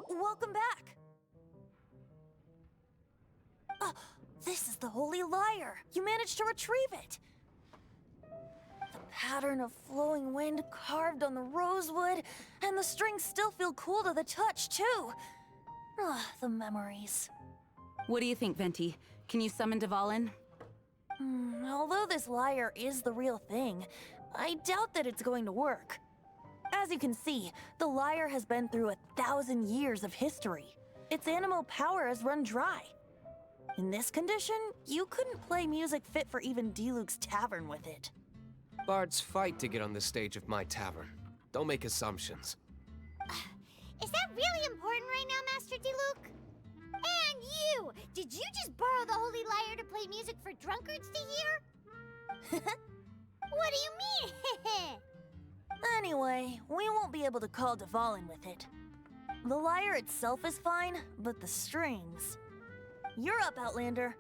Welcome back! This is the Holy Lyre! You managed to retrieve it! The pattern of flowing wind carved on the rosewood, and the strings still feel cool to the touch, too! The memories. What do you think, Venti? Can you summon Dvalin? Although this lyre is the real thing, I doubt that it's going to work. As you can see, the lyre has been through 1,000 years of history. Its animal power has run dry. In this condition, you couldn't play music fit for even Diluc's tavern with it. Bards fight to get on the stage of my tavern. Don't make assumptions. Is that really important right now, Master Diluc? And you! Did you just borrow the Holy Lyre to play music for drunkards to hear? What do you mean? Anyway, we won't be able to call Dvalin with it. The lyre itself is fine, but the strings... You're up, Outlander.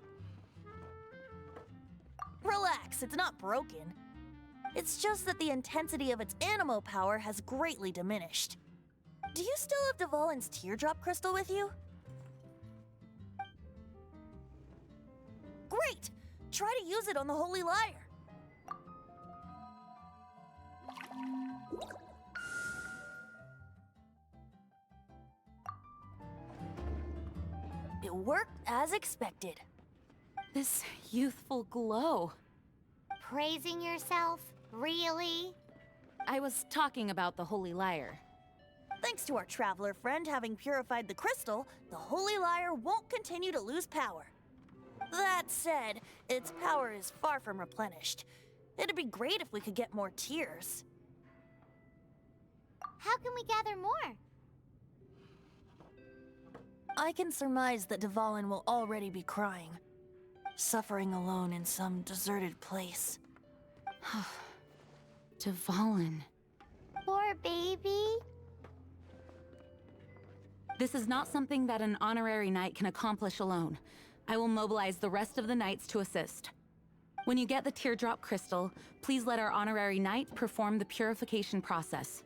Relax, it's not broken. It's just that the intensity of its animo power has greatly diminished. Do you still have Dvalin's teardrop crystal with you? Great! Try to use it on the Holy Lyre. It worked as expected. This youthful glow. Praising yourself? Really? I was talking about the Holy Lyre. Thanks to our traveler friend having purified the crystal, the Holy Lyre won't continue to lose power. That said, its power is far from replenished. It'd be great if we could get more tears. How can we gather more? I can surmise that Dvalin will already be crying, suffering alone in some deserted place. Dvalin. Poor baby. This is not something that an honorary knight can accomplish alone. I will mobilize the rest of the knights to assist. When you get the teardrop crystal, please let our honorary knight perform the purification process.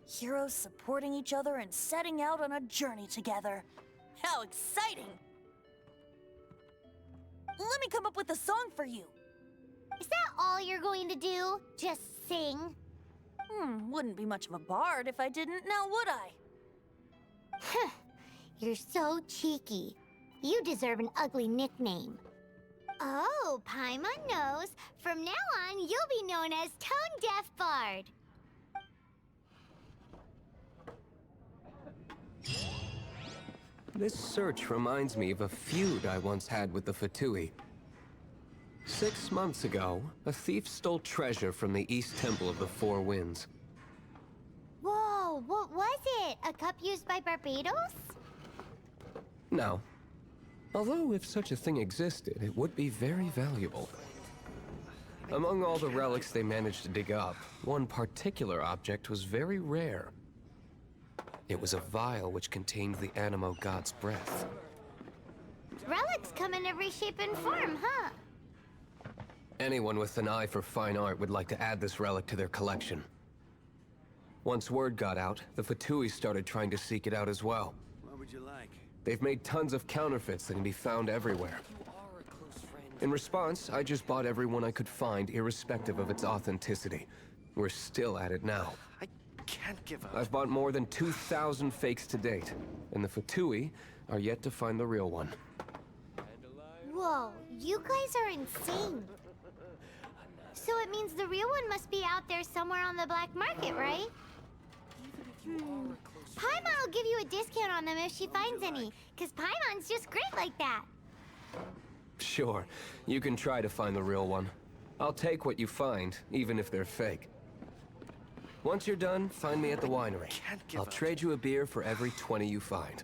Heroes supporting each other and setting out on a journey together. How exciting! Let me come up with a song for you. Is that all you're going to do? Just sing? Wouldn't be much of a bard if I didn't, now would I? You're so cheeky. You deserve an ugly nickname. Oh, Paimon knows. From now on, you'll be known as Tone Deaf Bard. This search reminds me of a feud I once had with the Fatui. 6 months ago, a thief stole treasure from the East Temple of the Four Winds. Whoa, what was it? A cup used by Barbados? No. Although if such a thing existed, it would be very valuable. Among all the relics they managed to dig up, one particular object was very rare. It was a vial which contained the Animo god's breath. Relics come in every shape and form, huh? Anyone with an eye for fine art would like to add this relic to their collection. Once word got out, the Fatui started trying to seek it out as well. What would you like? They've made tons of counterfeits that can be found everywhere. In response, I just bought every one I could find, irrespective of its authenticity. We're still at it now. I can't give up. I've bought more than 2,000 fakes to date, and the Fatui are yet to find the real one. Whoa, you guys are insane. So it means the real one must be out there somewhere on the black market, right? Paimon will give you a discount on them if she finds any, because Paimon's just great like that. Sure, you can try to find the real one. I'll take what you find, even if they're fake. Once you're done, find me at the winery. I'll trade you a beer for every 20 you find.